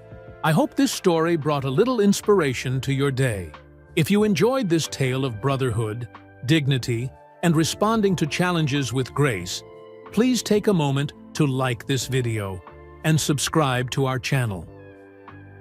I hope this story brought a little inspiration to your day. If you enjoyed this tale of brotherhood, dignity, and responding to challenges with grace, please take a moment to like this video and subscribe to our channel.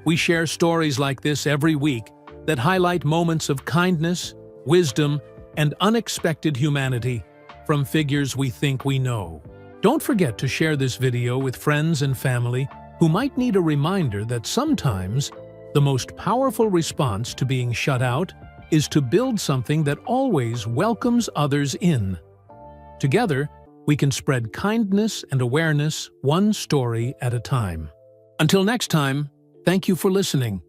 We share stories like this every week that highlight moments of kindness, wisdom, and unexpected humanity from figures we think we know. Don't forget to share this video with friends and family who might need a reminder that sometimes the most powerful response to being shut out is to build something that always welcomes others in. Together, we can spread kindness and awareness one story at a time. Until next time, thank you for listening.